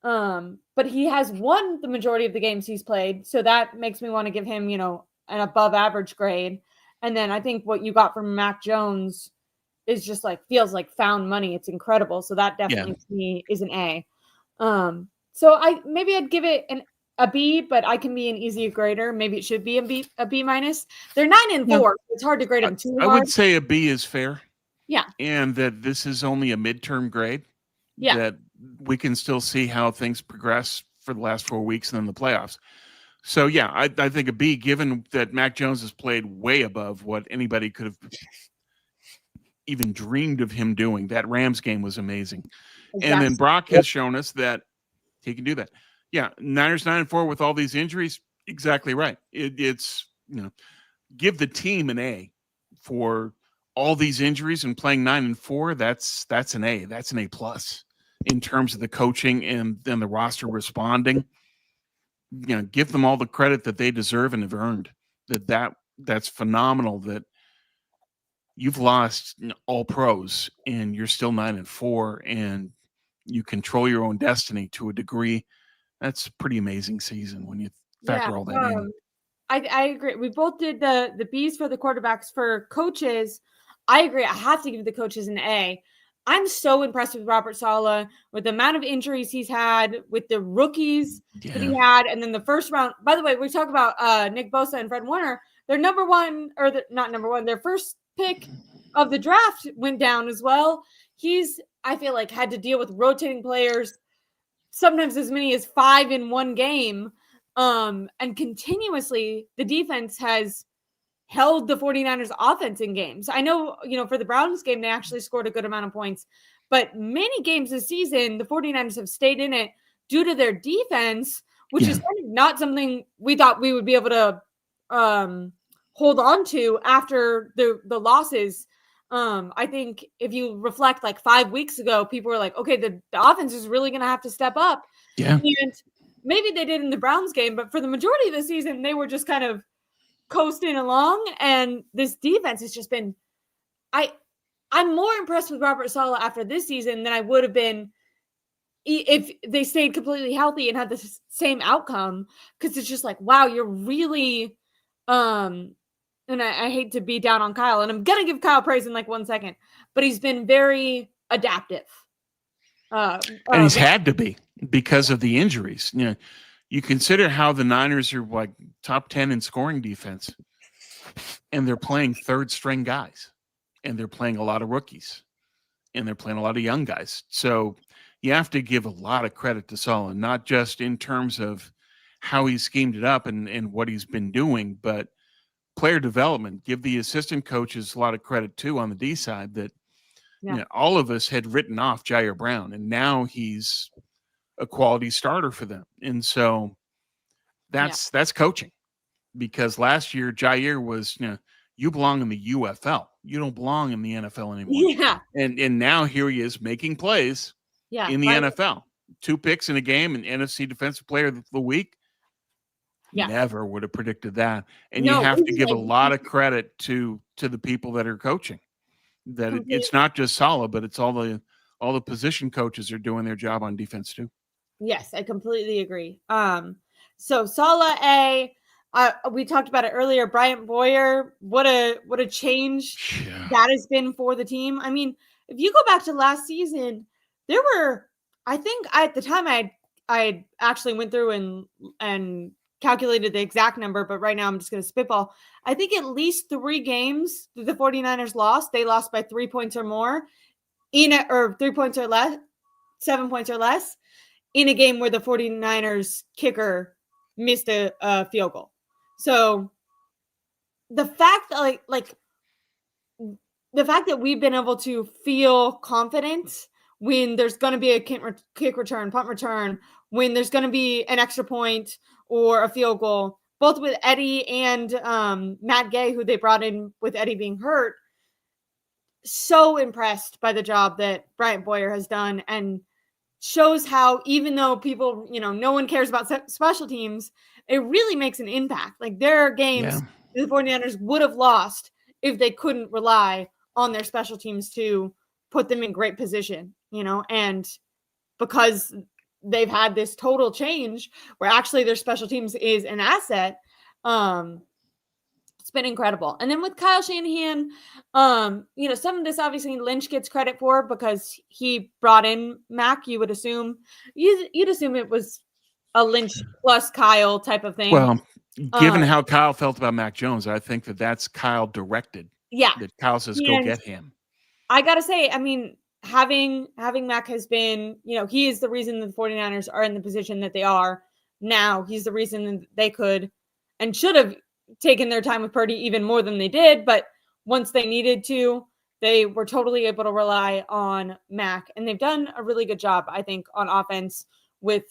but he has won the majority of the games he's played, so that makes me want to give him an above average grade. And then I think what you got from Mac Jones is just feels like found money. It's incredible. So that definitely to me is an A. So I'd give it a B, but I can be an easier grader. Maybe it should be a B minus. They're 9 and 4. It's hard to grade them too hard. I would say a B is fair. Yeah. And that this is only a midterm grade. Yeah. That we can still see how things progress for the last 4 weeks and then the playoffs. So, yeah, I think a B, given that Mac Jones has played way above what anybody could have even dreamed of him doing. That Rams game was amazing. Exactly. And then Brock has shown us that he can do that. Yeah, Niners 9 and 4 with all these injuries. Exactly right. It's give the team an A for all these injuries and playing 9 and 4. That's an A. That's an A plus in terms of the coaching and then the roster responding. Give them all the credit that they deserve and have earned. That's phenomenal. That you've lost all pros and you're still 9 and 4 and you control your own destiny to a degree. That's a pretty amazing season when you factor all that in. I agree. We both did the B's for the quarterbacks. For coaches, I agree. I have to give the coaches an A. I'm so impressed with Robert Saleh, with the amount of injuries he's had, with the rookies that he had, and then the first round. By the way, we talk about Nick Bosa and Fred Warner. Their number one, or not number one, their first pick of the draft went down as well. He's, I feel like, had to deal with rotating players, sometimes as many as 5 in one game. And continuously, the defense has held the 49ers offense in games. I know, for the Browns game, they actually scored a good amount of points, but many games this season, the 49ers have stayed in it due to their defense, which is kind of not something we thought we would be able to hold on to after the losses. I think if you reflect like 5 weeks ago, people were like, okay, the offense is really going to have to step up. Yeah. And maybe they did in the Browns game, but for the majority of the season, they were just kind of coasting along, and this defense has just been I'm more impressed with Robert Saleh after this season than I would have been if they stayed completely healthy and had the same outcome, because it's just like, wow, you're really and I hate to be down on Kyle, and I'm gonna give Kyle praise in like 1 second, but he's been very adaptive, and he's had to be because of the injuries. You consider how the Niners are like top 10 in scoring defense, and they're playing third string guys, and they're playing a lot of rookies, and they're playing a lot of young guys. So you have to give a lot of credit to Saleh, not just in terms of how he schemed it up and what he's been doing, but player development. Give the assistant coaches a lot of credit too on the D side that all of us had written off Jair Brown, and now he's a quality starter for them. And so that's coaching, because last year Jair was, you belong in the UFL. You don't belong in the NFL anymore. Yeah. And now here he is making plays in the NFL. 2 picks in a game, and NFC Defensive Player of the Week. Yeah. Never would have predicted that. And you have to give a lot of credit to the people that are coaching. That it's not just Saleh, but it's all the position coaches are doing their job on defense too. Yes, I completely agree. So Saleh, we talked about it earlier. Bryant Boyer, what a change that has been for the team. I mean, if you go back to last season, there were, I think at the time I actually went through and calculated the exact number, but right now I'm just going to spitball. I think at least 3 games that the 49ers lost, they lost by 3 points or more or 3 points or less, 7 points or less, in a game where the 49ers kicker missed a field goal. So the fact that the fact that we've been able to feel confident when there's going to be a kick return, punt return, when there's going to be an extra point or a field goal, both with Eddie and Matt Gay, who they brought in with Eddie being hurt. So impressed by the job that Bryant Boyer has done, and shows how, even though people, no one cares about special teams, it really makes an impact. Like, there are games the 49ers would have lost if they couldn't rely on their special teams to put them in great position, and because they've had this total change where actually their special teams is an asset. It's been incredible. And then with Kyle Shanahan, some of this obviously Lynch gets credit for because he brought in Mac. You would assume you'd assume it was a Lynch plus Kyle type of thing. Well, given how Kyle felt about Mac Jones, I think that's Kyle directed. Yeah. That Kyle says, go get him. I got to say, I mean, having Mac has been, he is the reason that the 49ers are in the position that they are now. He's the reason that they could and should have taken their time with Purdy even more than they did. But once they needed to, they were totally able to rely on Mac. And they've done a really good job, I think, on offense, with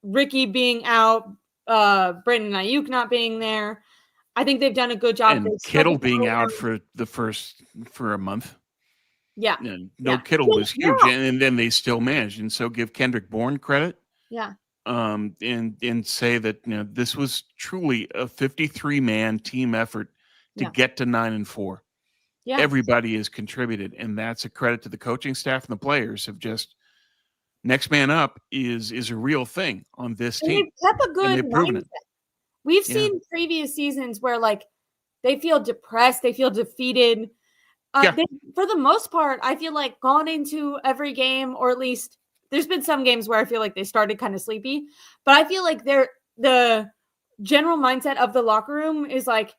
Ricky being out, Brandon Aiyuk not being there. I think they've done a good job. And Kittle being out for a month. Yeah. Kittle was huge, and then they still managed. And so give Kendrick Bourne credit. Yeah. And say that this was truly a 53-man team effort to get to 9-4. Yeah. Everybody has contributed, and that's a credit to the coaching staff and the players. Have just next man up is a real thing on this team. They've kept a good mindset. We've seen previous seasons where they feel depressed, they feel defeated, Yeah. For the most part, I feel like gone into every game, or at least there's been some games where I feel like they started kind of sleepy, but I feel like the general mindset of the locker room is like,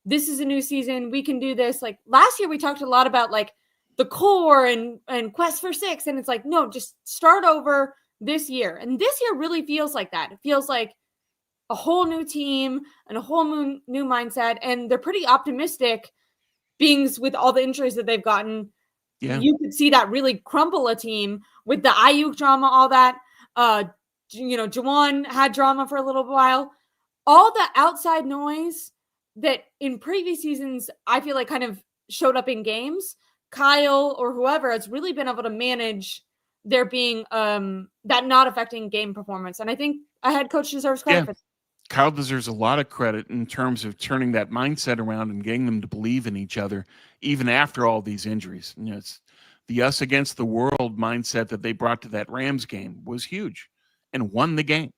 this is a new season. We can do this. Like last year, we talked a lot about like the core and quest for 6. And it's like, no, just start over this year. And this year really feels like that. It feels like a whole new team and a whole new mindset. And they're pretty optimistic beings with all the injuries that they've gotten. Yeah. You could see that really crumble a team with the Aiyuk drama, all that. Juwan had drama for a little while. All the outside noise that in previous seasons, I feel like kind of showed up in games, Kyle or whoever has really been able to manage there being that not affecting game performance. And I think a head coach deserves credit for that. Kyle deserves a lot of credit in terms of turning that mindset around and getting them to believe in each other, even after all these injuries. It's the us against the world mindset that they brought to that Rams game was huge and won the game.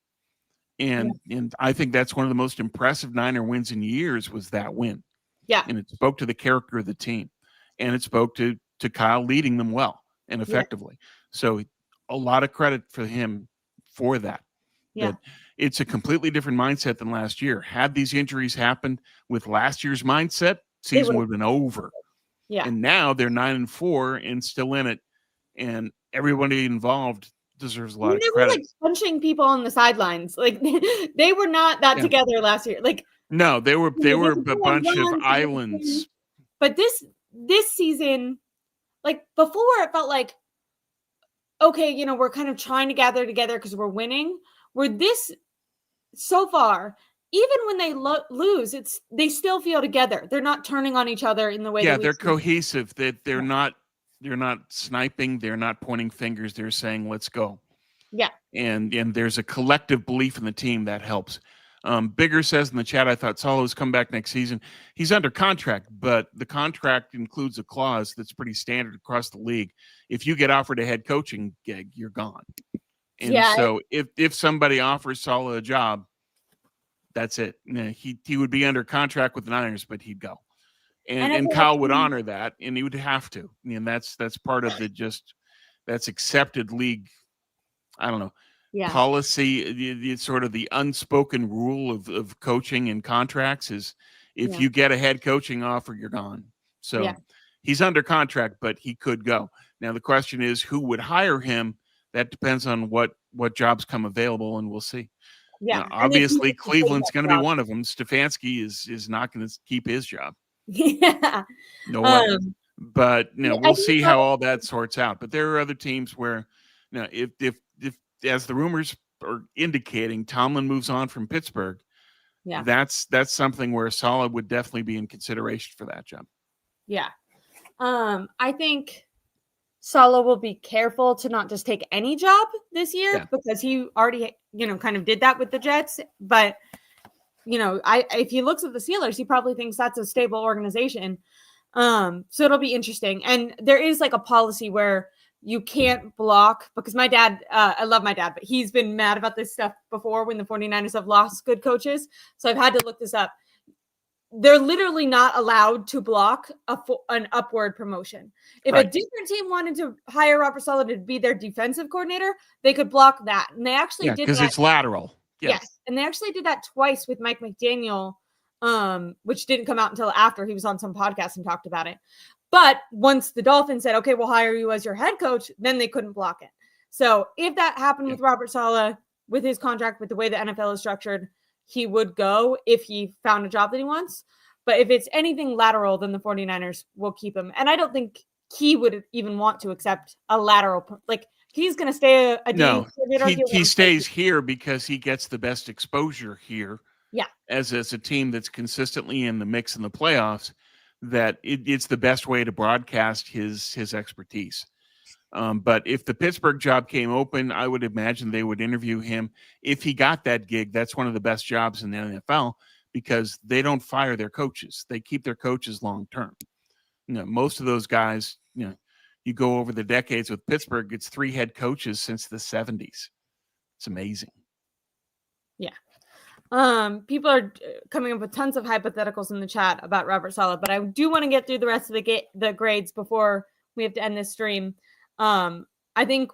And I think that's one of the most impressive Niner wins in years was that win. Yeah. And it spoke to the character of the team. And it spoke to Kyle leading them well and effectively. So a lot of credit for him for that. Yeah. That it's a completely different mindset than last year. Had these injuries happened with last year's mindset, season would have been over. Yeah. And now they're 9-4 and still in it. And everybody involved deserves a lot of credit. They were like punching people on the sidelines. Like they were not that together last year. Like no, they were a bunch of islands. But this season, like before, it felt like, okay, we're kind of trying to gather together because we're winning. Where this so far, even when they lose, they still feel together. They're not turning on each other in the way. Yeah, they're cohesive. They're not sniping. They're not pointing fingers. They're saying, "Let's go." Yeah, and there's a collective belief in the team that helps. Bigger says in the chat, I thought Solo's come back next season. He's under contract, but the contract includes a clause that's pretty standard across the league. If you get offered a head coaching gig, you're gone. And so if somebody offers Solo a job, that's it. He would be under contract with the Niners, but he'd go. And Kyle would honor that, and he would have to. And that's part of that's accepted league. I don't know. Policy, it's sort of the unspoken rule of coaching and contracts is if you get a head coaching offer, you're gone. So he's under contract, but he could go. Now, the question is who would hire him? That depends on what jobs come available, and we'll see. Yeah. Obviously, Cleveland's going to be one of them. Stefanski is not going to keep his job. Yeah. No way. But we'll see how all that sorts out. But there are other teams where if as the rumors are indicating, Tomlin moves on from Pittsburgh, that's something where Saleh would definitely be in consideration for that job. Yeah. I think Saleh will be careful to not just take any job this year because he already, kind of did that with the Jets. But, if he looks at the Steelers, he probably thinks that's a stable organization. So it'll be interesting. And there is like a policy where you can't block because my dad, I love my dad, but he's been mad about this stuff before when the 49ers have lost good coaches. So I've had to look this up. They're literally not allowed to block an upward promotion. If a different team wanted to hire Robert Saleh to be their defensive coordinator, they could block that. And they actually did that. Because it's lateral. Yes. And they actually did that twice with Mike McDaniel, which didn't come out until after he was on some podcast and talked about it. But once the Dolphins said, okay, we'll hire you as your head coach, then they couldn't block it. So if that happened with Robert Saleh, with his contract, with the way the NFL is structured, he would go if he found a job that he wants. But if it's anything lateral, then the 49ers will keep him. And I don't think he would even want to accept a lateral. Like, he's going to stay he stays here because he gets the best exposure here. Yeah. As a team that's consistently in the mix in the playoffs, that it's the best way to broadcast his expertise. But if the Pittsburgh job came open, I would imagine they would interview him. If he got that gig, that's one of the best jobs in the NFL because they don't fire their coaches. They keep their coaches long-term. Most of those guys, you go over the decades with Pittsburgh, it's 3 head coaches since the 70s. It's amazing. Yeah. People are coming up with tons of hypotheticals in the chat about Robert Saleh, but I do want to get through the rest of the grades before we have to end this stream. I think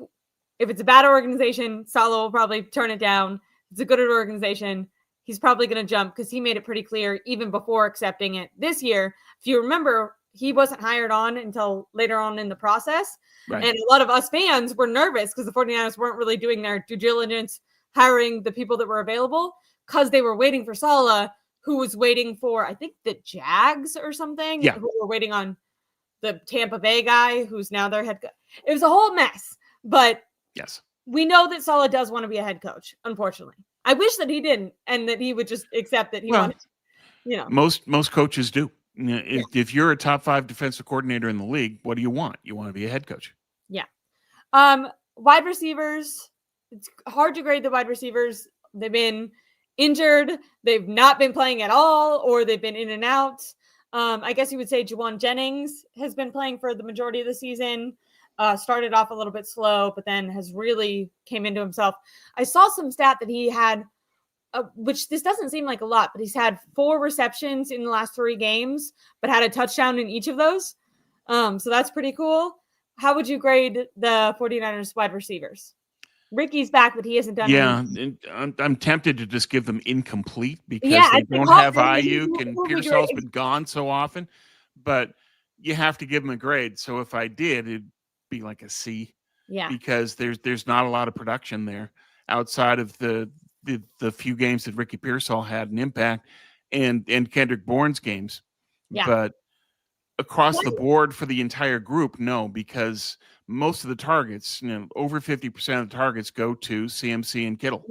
if it's a bad organization, Saleh will probably turn it down. If it's a good organization, he's probably going to jump because he made it pretty clear even before accepting it this year. If you remember, he wasn't hired on until later on in the process. Right. And a lot of us fans were nervous because the 49ers weren't really doing their due diligence, hiring the people that were available because they were waiting for Saleh, who was waiting for, I think, the Jags or something, who were waiting on the Tampa Bay guy who's now their head coach. It was a whole mess, but yes, we know that Saleh does want to be a head coach, unfortunately. I wish that he didn't and that he would just accept that he wanted to, Most coaches do. If you're a top 5 defensive coordinator in the league, what do you want? You want to be a head coach. Yeah. Wide receivers, it's hard to grade the wide receivers. They've been injured. They've not been playing at all, or they've been in and out. I guess you would say Juwan Jennings has been playing for the majority of the season. Started off a little bit slow, but then has really came into himself. I saw some stat that he had, which this doesn't seem like a lot, but he's had 4 receptions in the last 3 games, but had a touchdown in each of those. So that's pretty cool. How would you grade the 49ers wide receivers? Ricky's back, but he hasn't done anything. And I'm tempted to just give them incomplete because they don't have Aiyuk and Pearsall's been gone so often, but you have to give them a grade. So if I did, it'd be like a C. Yeah. Because there's not a lot of production there outside of the few games that Ricky Pearsall had an impact and Kendrick Bourne's games. Yeah. But across the board for the entire group, no, because most of the targets, over 50% of the targets go to CMC and Kittle.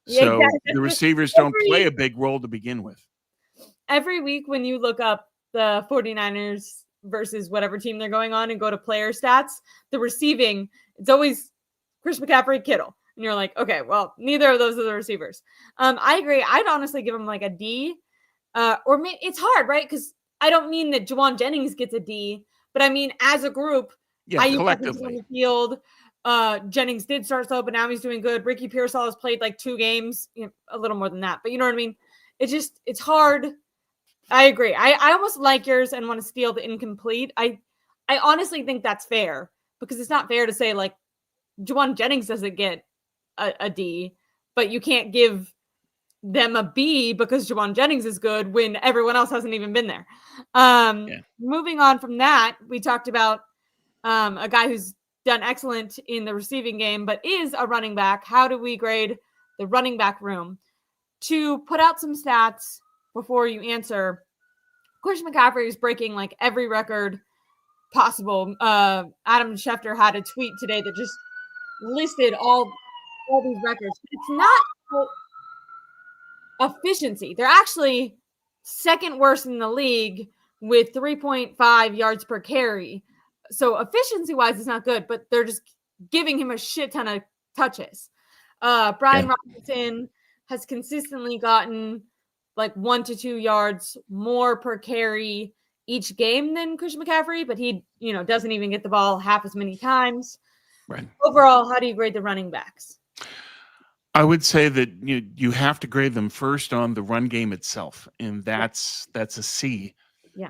Yeah. So exactly. The receivers don't play a big role to begin with. Every week when you look up the 49ers versus whatever team they're going on and go to player stats, the receiving, it's always Chris McCaffrey, Kittle. And you're like, okay, well, neither of those are the receivers. I agree. I'd honestly give them like a D. Or maybe it's hard, right? Because I don't mean that Juwan Jennings gets a D, but I mean as a group, collectively on the field. Jennings did start slow, but now he's doing good. Ricky Pearsall has played like 2 games, a little more than that, but you know what I mean? It's hard. I agree. I almost like yours and want to steal the incomplete. I honestly think that's fair because it's not fair to say like Juwan Jennings doesn't get a D, but you can't give them a B because Juwan Jennings is good when everyone else hasn't even been there. Moving on from that, we talked about a guy who's done excellent in the receiving game, but is a running back. How do we grade the running back room? To put out some stats before you answer, Chris McCaffrey is breaking like every record possible. Adam Schefter had a tweet today that just listed all these records. It's not efficiency. They're actually second worst in the league with 3.5 yards per carry. So efficiency-wise, it's not good, but they're just giving him a shit ton of touches. Brian Robinson has consistently gotten like 1 to 2 yards more per carry each game than Christian McCaffrey, but he, doesn't even get the ball half as many times. Right. Overall, how do you grade the running backs? I would say that you have to grade them first on the run game itself, and that's a C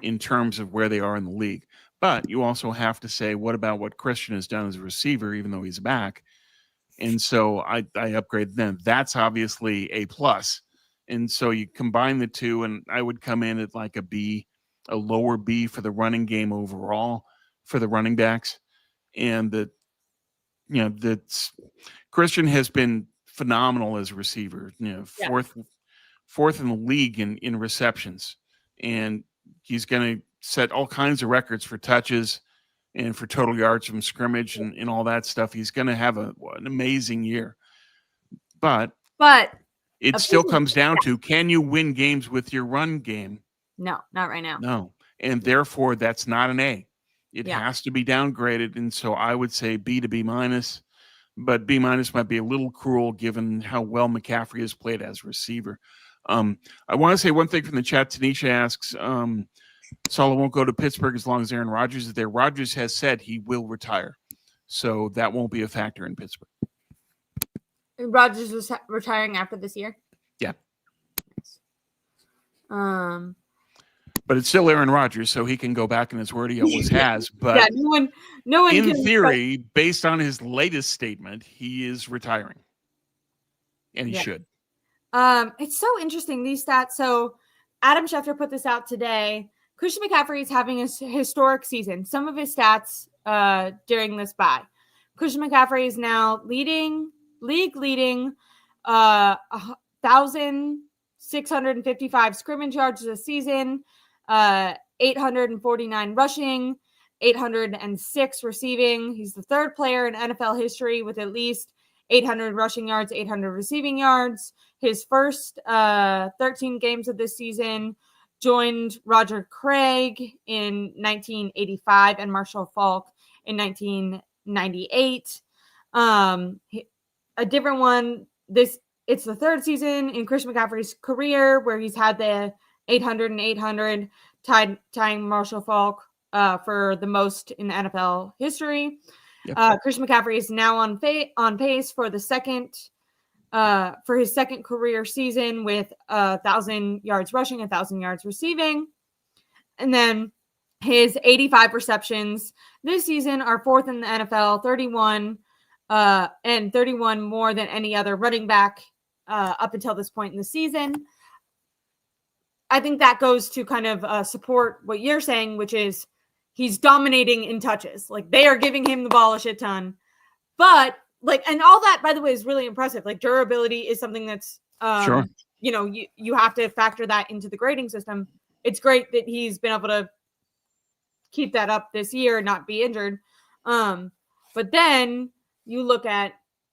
in terms of where they are in the league. But you also have to say, what about what Christian has done as a receiver, even though he's back? And so I upgrade them. That's obviously a plus. And so you combine the two, and I would come in at like a B, a lower B for the running game overall for the running backs. And that's Christian has been phenomenal as a receiver, fourth in the league in receptions. And he's going to set all kinds of records for touches and for total yards from scrimmage and all that stuff. He's going to have an amazing year. But it still comes down to, can you win games with your run game? No, not right now. No. And therefore, that's not an A. It has to be downgraded. And so I would say B to B minus. But B minus might be a little cruel given how well McCaffrey has played as a receiver. I want to say one thing from the chat. Tanisha asks, Saleh won't go to Pittsburgh as long as Aaron Rodgers is there. Rodgers has said he will retire. So that won't be a factor in Pittsburgh. Rodgers was retiring after this year? Yeah. Um, But it's still Aaron Rodgers, so he can go back in his word. He always has. yeah, But no one in can. theory, based on his latest statement, he is retiring, and he Yeah. should. It's so interesting, these stats. So Adam Schefter put this out today. Christian McCaffrey is having a historic season. Some of his stats during this bye. Christian McCaffrey is now league leading 1,655 scrimmage yards this season, 849 rushing, 806 receiving. He's the third player in NFL history with at least 800 rushing yards, 800 receiving yards. His first 13 games of this season joined Roger Craig in 1985 and Marshall Faulk in 1998. A different one, it's the third season in Chris McCaffrey's career where he's had the 800 and 800, tying Marshall Faulk for the most in NFL history. Yep. Christian McCaffrey is now on pace for the second for his second career season with 1,000 yards rushing, 1,000 yards receiving. And then his 85 receptions this season are fourth in the NFL, 31 and 31 more than any other running back up until this point in the season. I think that goes to kind of support what you're saying, which is he's dominating in touches. Like, they are giving him the ball a shit ton. But like, and all that, by the way, is really impressive. Like, durability is something that's, sure, you have to factor that into the grading system. It's great that he's been able to keep that up this year and not be injured. But then you look at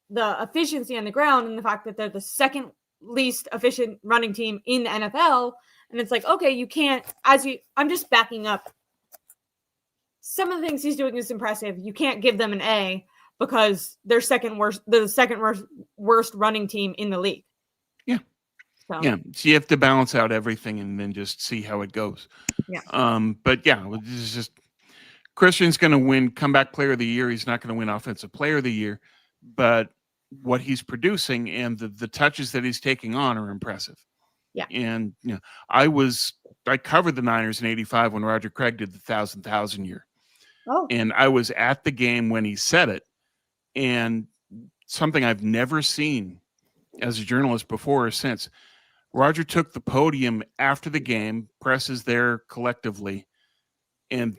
the efficiency on the ground and the fact that they're the second least efficient running team in the NFL. And it's like, okay, you can't, I'm just backing up. Some of the things he's doing is impressive. You can't give them an A because they're the second worst running team in the league. Yeah. So. Yeah. So you have to balance out everything and then just see how it goes. Yeah. But yeah, this is just Christian's going to win comeback player of the year. He's not going to win offensive player of the year, but what he's producing and the touches that he's taking on are impressive. Yeah. And I covered the Niners in '85 when Roger Craig did the 1,000 year. Oh. And I was at the game when he said it. And something I've never seen as a journalist before or since. Roger took the podium after the game, press is there collectively, and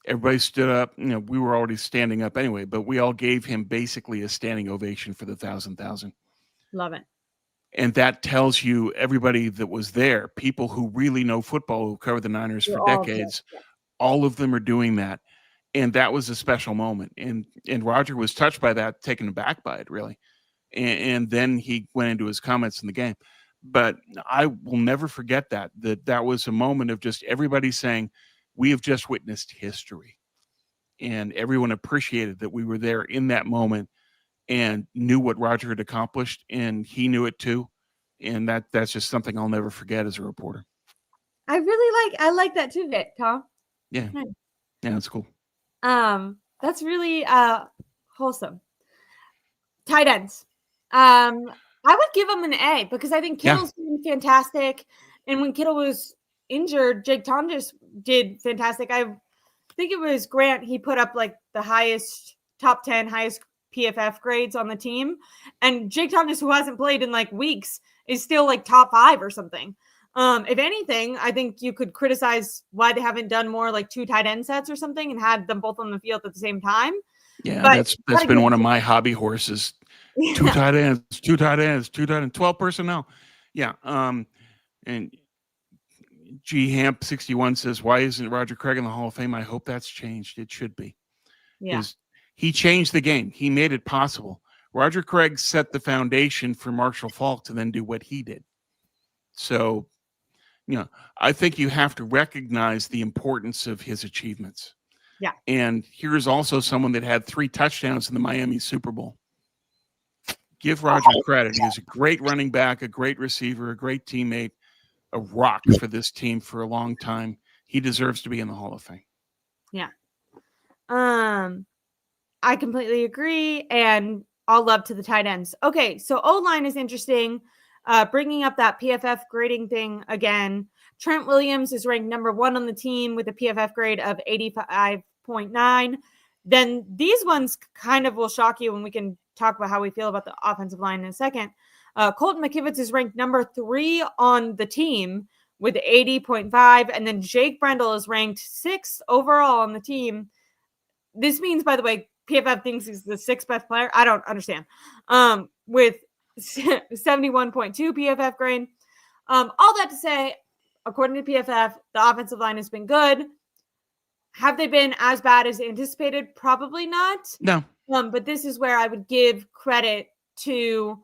everybody stood up. We were already standing up anyway, but we all gave him basically a standing ovation for the 1,000. Love it. And that tells you everybody that was there, people who really know football, who covered the Niners for decades, all of them are doing that. And that was a special moment. And Roger was touched by that, taken aback by it, really. And then he went into his comments in the game. But I will never forget that was a moment of just everybody saying, we have just witnessed history. And everyone appreciated that we were there in that moment and knew what Roger had accomplished, and he knew it too. And that's just something I'll never forget as a reporter. I like that too, Vic, Tom. Yeah. Nice. Yeah, that's cool. That's really wholesome. Tight ends. I would give him an A because I think Kittle's been fantastic. And when Kittle was injured, Jake Tonjes did fantastic. I think it was Grant. He put up like the highest top 10, highest PFF grades on the team. And Jake Tonjes, who hasn't played in like weeks, is still like top 5 or something. If anything, I think you could criticize why they haven't done more like 2 tight end sets or something and had them both on the field at the same time. Yeah, but that's been one of my hobby horses. Yeah. 2 tight ends, 12 personnel. Yeah. And G Hamp 61 says, why isn't Roger Craig in the Hall of Fame? I hope that's changed. It should be. Yeah. He changed the game. He made it possible. Roger Craig set the foundation for Marshall Faulk to then do what he did. So, I think you have to recognize the importance of his achievements. Yeah. And here's also someone that had 3 touchdowns in the Miami Super Bowl. Give Roger credit. He was a great running back, a great receiver, a great teammate, a rock for this team for a long time. He deserves to be in the Hall of Fame. Yeah. I completely agree. And all love to the tight ends. Okay. So O-line is interesting. Bringing up that PFF grading thing again, Trent Williams is ranked number 1 on the team with a PFF grade of 85.9. Then these ones kind of will shock you when we can talk about how we feel about the offensive line in a second. Colton McKivitz is ranked number 3 on the team with 80.5. And then Jake Brendel is ranked 6th overall on the team. This means, by the way, PFF thinks he's the 6th best player. I don't understand. With 71.2 PFF grade. All that to say, according to PFF, the offensive line has been good. Have they been as bad as anticipated? Probably not. No. But this is where I would give credit to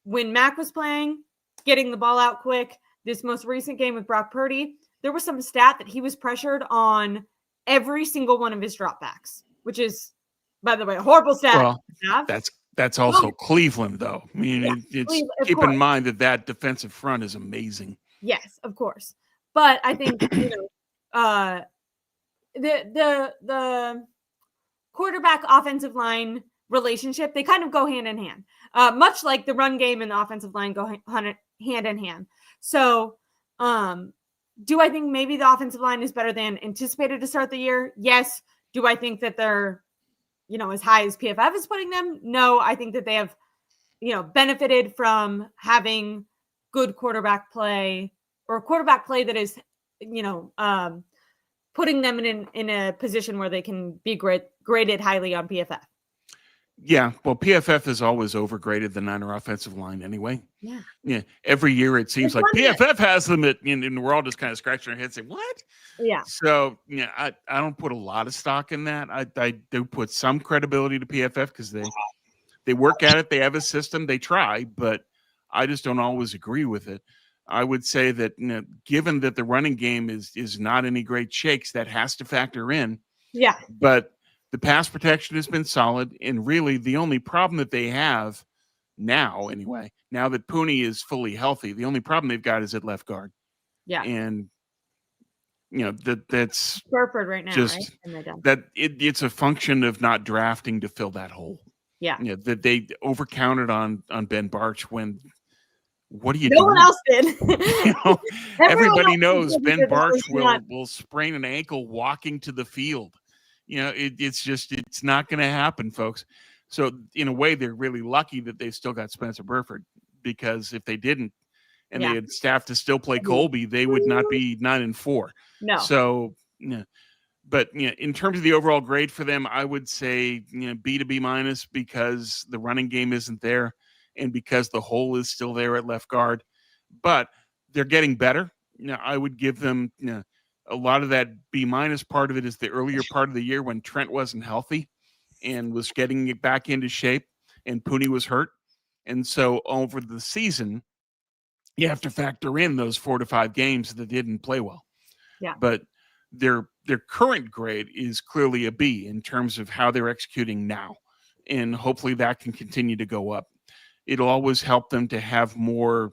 when Mac was playing, getting the ball out quick. This most recent game with Brock Purdy, there was some stat that he was pressured on every single one of his dropbacks, which is, by the way, a horrible stat. Well, that's also Cleveland, though. I mean, it's keep in mind that defensive front is amazing. Yes, of course. But I think the quarterback offensive line relationship, they kind of go hand in hand. Much like the run game and the offensive line go hand in hand. So, do I think maybe the offensive line is better than anticipated to start the year? Yes. Do I think that they're as high as PFF is putting them? No, I think that they have, benefited from having good quarterback play or quarterback play that is, putting them in a position where they can be graded highly on PFF. Yeah, well, PFF has always overgraded the Niner offensive line anyway. Yeah. Every year it seems like PFF has them and we're all just kind of scratching our heads saying, what? Yeah. So, I don't put a lot of stock in that. I do put some credibility to PFF because they work at it. They have a system. They try, but I just don't always agree with it. I would say that, given that the running game is not any great shakes, that has to factor in. Yeah. But the pass protection has been solid, and really the only problem that they have now, anyway, now that Purdy is fully healthy, the only problem they've got is at left guard. Yeah. And, that's Burford right now, just right? that it's a function of not drafting to fill that hole. Yeah. That they overcounted on Ben Barch when what do you do? No one else did. Everybody knows Ben Barch will sprain an ankle walking to the field. It's not going to happen, folks. So in a way, they're really lucky that they've still got Spencer Burford, because if they didn't and they had staff to still play Colby, they would not be 9-4. No. So, but in terms of the overall grade for them, I would say B to B minus, because the running game isn't there and because the hole is still there at left guard. But they're getting better. I would give them a lot of that B minus part of it is the earlier part of the year when Trent wasn't healthy and was getting it back into shape and Purdy was hurt. And so over the season, you have to factor in those 4 to 5 games that didn't play well. Yeah. But their current grade is clearly a B in terms of how they're executing now. And hopefully that can continue to go up. It'll always help them to have more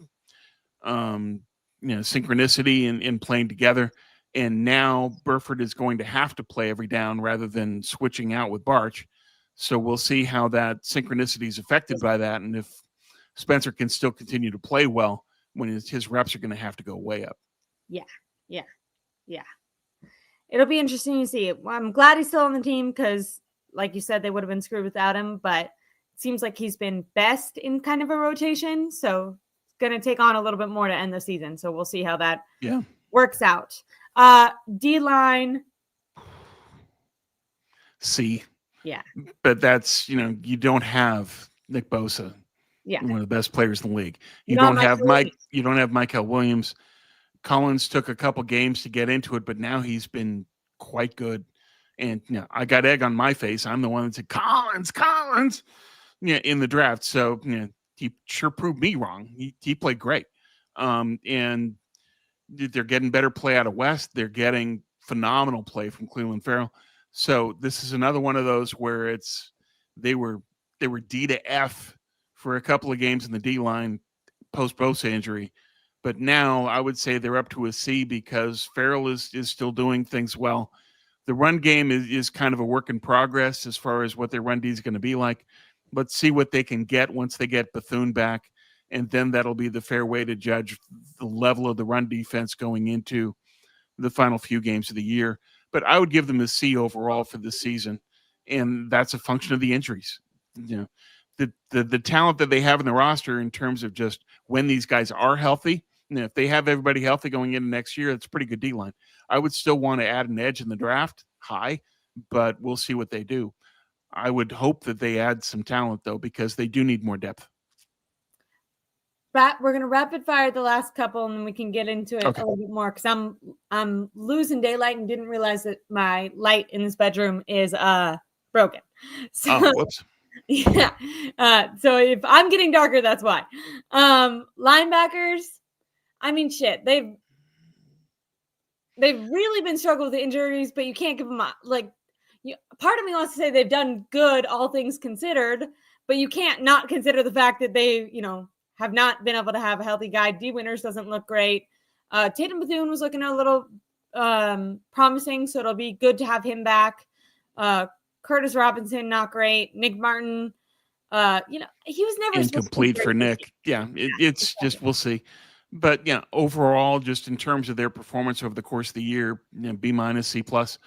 synchronicity in playing together. And now Burford is going to have to play every down rather than switching out with Barch. So we'll see how that synchronicity is affected by that. And if Spencer can still continue to play well when his reps are going to have to go way up. Yeah. It'll be interesting to see. I'm glad he's still on the team because, like you said, they would have been screwed without him. But it seems like he's been best in kind of a rotation. So it's going to take on a little bit more to end the season. So we'll see how that works out. D-line. C. Yeah. But that's, you don't have Nick Bosa. Yeah. One of the best players in the league. You don't have Michael Williams. Collins took a couple games to get into it, but now he's been quite good. And I got egg on my face. I'm the one that said Collins, in the draft. So he sure proved me wrong. He played great. And they're getting better play out of West. They're getting phenomenal play from Cleveland Farrell. So this is another one of those where they were D to F for a couple of games in the D line post Bosa injury. But now I would say they're up to a C because Farrell is still doing things well. The run game is kind of a work in progress as far as what their run D is going to be like. Let's see what they can get once they get Bethune back and then that'll be the fair way to judge the level of the run defense going into the final few games of the year. But I would give them a C overall for the season, and that's a function of the injuries. You know, the talent that they have in the roster in terms of just when these guys are healthy. And if they have everybody healthy going into next year, that's a pretty good D line. I would still want to add an edge in the draft, high, but we'll see what they do. I would hope that they add some talent though, because they do need more depth. We're gonna rapid fire the last couple, and then we can get into it Okay. a little bit more because I'm losing daylight and didn't realize that my light in this bedroom is broken. So Oh, whoops. yeah. So if I'm getting darker, that's why. Linebackers, I mean, shit, they've really been struggling with the injuries, but you can't give them part of me wants to say they've done good, all things considered, but you can't not consider the fact that they, have not been able to have a healthy guy. D. Winters doesn't look great. Tatum Bethune was looking a little promising, so it'll be good to have him back. Curtis Robinson, not great. Nick Martin, he was never incomplete for Nick. Yeah, it's just we'll see. But yeah, overall, just in terms of their performance over the course of the year, B minus, C plus,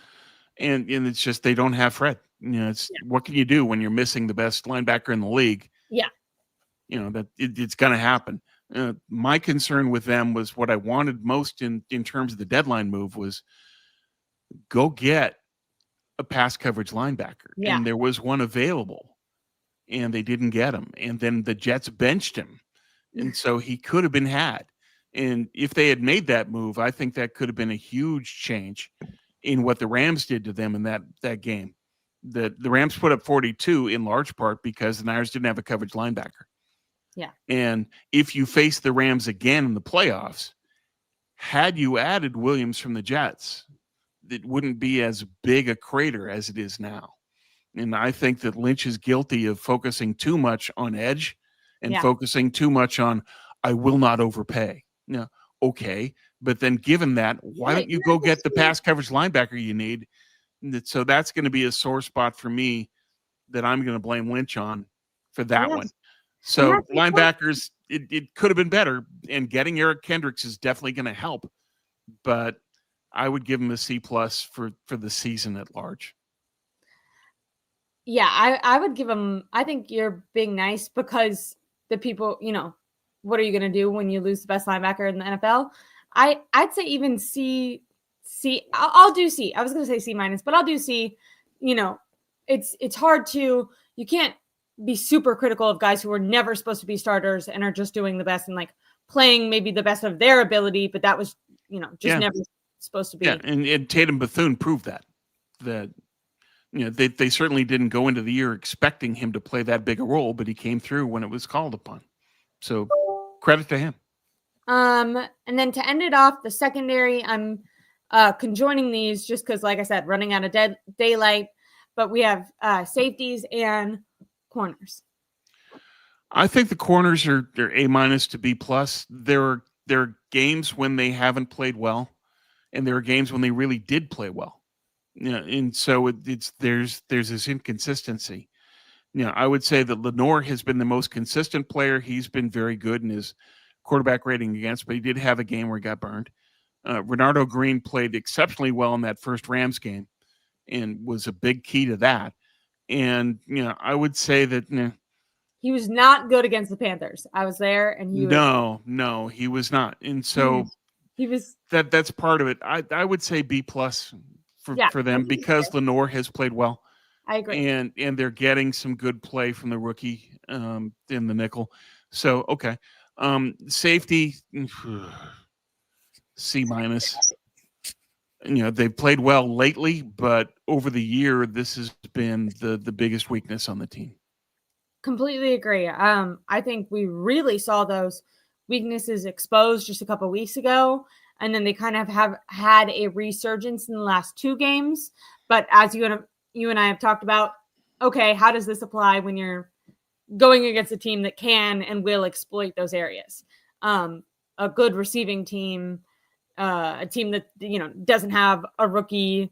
and it's just they don't have Fred. What can you do when you're missing the best linebacker in the league? Yeah. That it's going to happen. My concern with them was what I wanted most in terms of the deadline move was go get a pass coverage linebacker. Yeah. And there was one available and they didn't get him. And then the Jets benched him. And so he could have been had. And if they had made that move, I think that could have been a huge change in what the Rams did to them in that game. The Rams put up 42 in large part because the Niners didn't have a coverage linebacker. Yeah. And if you face the Rams again in the playoffs, had you added Williams from the Jets, it wouldn't be as big a crater as it is now. And I think that Lynch is guilty of focusing too much on edge and focusing too much on, I will not overpay. Okay. But then given that, why don't you go get the pass coverage linebacker you need? So that's going to be a sore spot for me that I'm going to blame Lynch on for that one. So linebackers, it could have been better, and getting Eric Kendricks is definitely going to help. But I would give him a C plus for the season at large. Yeah, I would give him. I think you're being nice because the people, what are you going to do when you lose the best linebacker in the NFL? I'd say even C. I'll do C. I was going to say C minus, but I'll do C. It's hard to. You can't be super critical of guys who are never supposed to be starters and are just doing the best and playing maybe the best of their ability, but that was never supposed to be. Yeah, and Tatum Bethune proved that they certainly didn't go into the year expecting him to play that big a role, but he came through when it was called upon. So credit to him. And then to end it off, the secondary, I'm conjoining these just because, like I said, running out of daylight, but we have safeties and corners. I think the corners are A minus to B plus. There are games when they haven't played well, and there are games when they really did play well. And so there's this inconsistency. I would say that Lenore has been the most consistent player. He's been very good in his quarterback rating against, but he did have a game where he got burned. Renardo Green played exceptionally well in that first Rams game and was a big key to that. And, I would say that he was not good against the Panthers. I was there and he was. No, he was not. And so he was that's part of it. I would say B plus for them because Lenore has played well. I agree. And they're getting some good play from the rookie in the nickel. So, okay. Safety, C minus. They've played well lately, but over the year, this has been the biggest weakness on the team. Completely agree. I think we really saw those weaknesses exposed just a couple of weeks ago, and then they kind of have had a resurgence in the last two games. But as you and I have talked about, okay, how does this apply when you're going against a team that can and will exploit those areas? A good receiving team, a team that doesn't have a rookie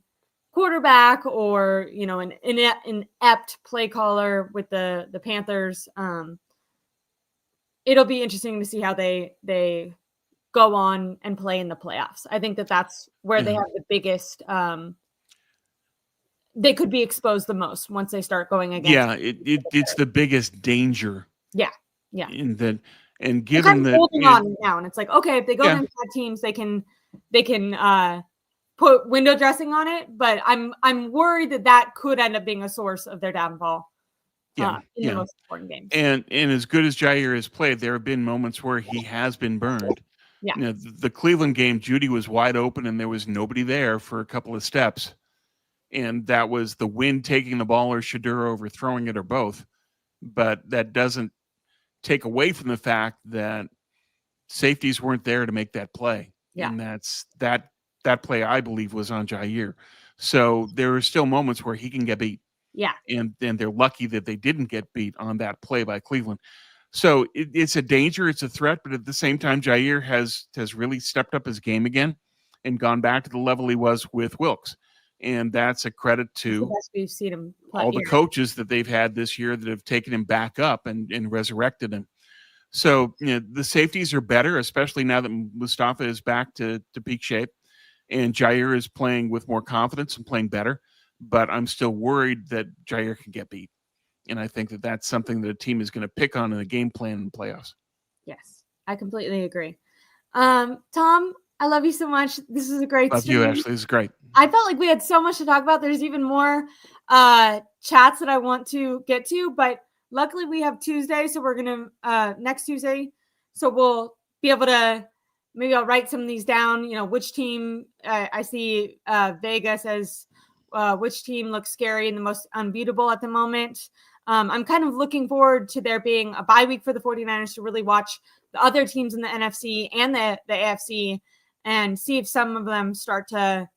quarterback or an inept play caller with the Panthers. it'll be interesting to see how they go on and play in the playoffs. I think that's where they have the biggest they could be exposed the most once they start going against. Yeah, it's the biggest danger. Yeah. In that, and They're given kind of that, holding on now, and it's like, okay, if they go against bad teams, they can put window dressing on it. But I'm worried that could end up being a source of their downfall. In the most important games. And as good as Jair has played, there have been moments where he has been burned. Yeah. You know, the Cleveland game, Judy was wide open and there was nobody there for a couple of steps. And that was the wind taking the ball or Shadur overthrowing it or both. But that doesn't take away from the fact that safeties weren't there to make that play. Yeah. And that play, I believe, was on Jair. So there are still moments where he can get beat. Yeah. And they're lucky that they didn't get beat on that play by Cleveland. So it's a danger, it's a threat, but at the same time, Jair has really stepped up his game again and gone back to the level he was with Wilkes. And that's a credit to we've seen him play all the coaches that they've had this year that have taken him back up and resurrected him. So, the safeties are better, especially now that Mustafa is back to peak shape and Jair is playing with more confidence and playing better. But I'm still worried that Jair can get beat. And I think that that's something that a team is going to pick on in the game plan in the playoffs. Yes, I completely agree. Tom, I love you so much. This is a great Love you, Ashley. This is great. I felt like we had so much to talk about. There's even more chats that I want to get to, but luckily we have Tuesday. So we're going to next Tuesday. So we'll be able to, maybe I'll write some of these down, which team I see Vegas as which team looks scary and the most unbeatable at the moment. I'm kind of looking forward to there being a bye week for the 49ers to really watch the other teams in the NFC and the AFC and see if some of them start to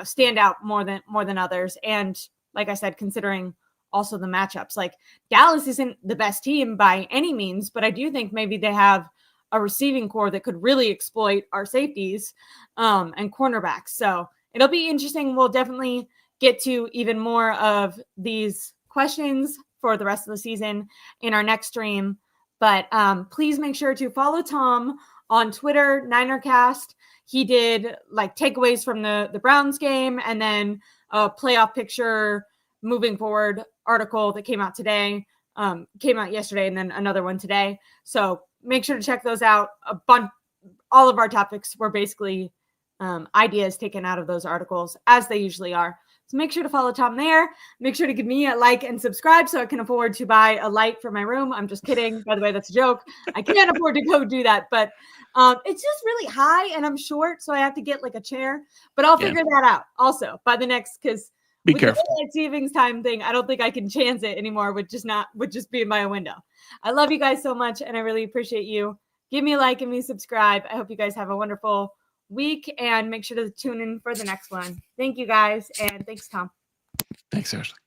stand out more than others. And like I said, considering also the matchups, like Dallas isn't the best team by any means, but I do think maybe they have a receiving core that could really exploit our safeties and cornerbacks. So it'll be interesting. We'll definitely get to even more of these questions for the rest of the season in our next stream. But please make sure to follow Tom on Twitter, NinerCast. He did like takeaways from the Browns game and then a playoff picture moving forward article that came out yesterday, and then another one today. So make sure to check those out. All of our topics were basically ideas taken out of those articles, as they usually are. So make sure to follow Tom there. Make sure to give me a like and subscribe so I can afford to buy a light for my room. I'm just kidding. By the way, that's a joke. I can't afford to go do that, but it's just really high and I'm short, so I have to get like a chair. But I'll figure that out also by the next, because with careful. the daylight savings time thing, I don't think I can chance it anymore with just being by a window. I love you guys so much, and I really appreciate you. Give me a like and me subscribe. I hope you guys have a wonderful week, and make sure to tune in for the next one. Thank you guys, and thanks, Tom. Thanks, Ashley.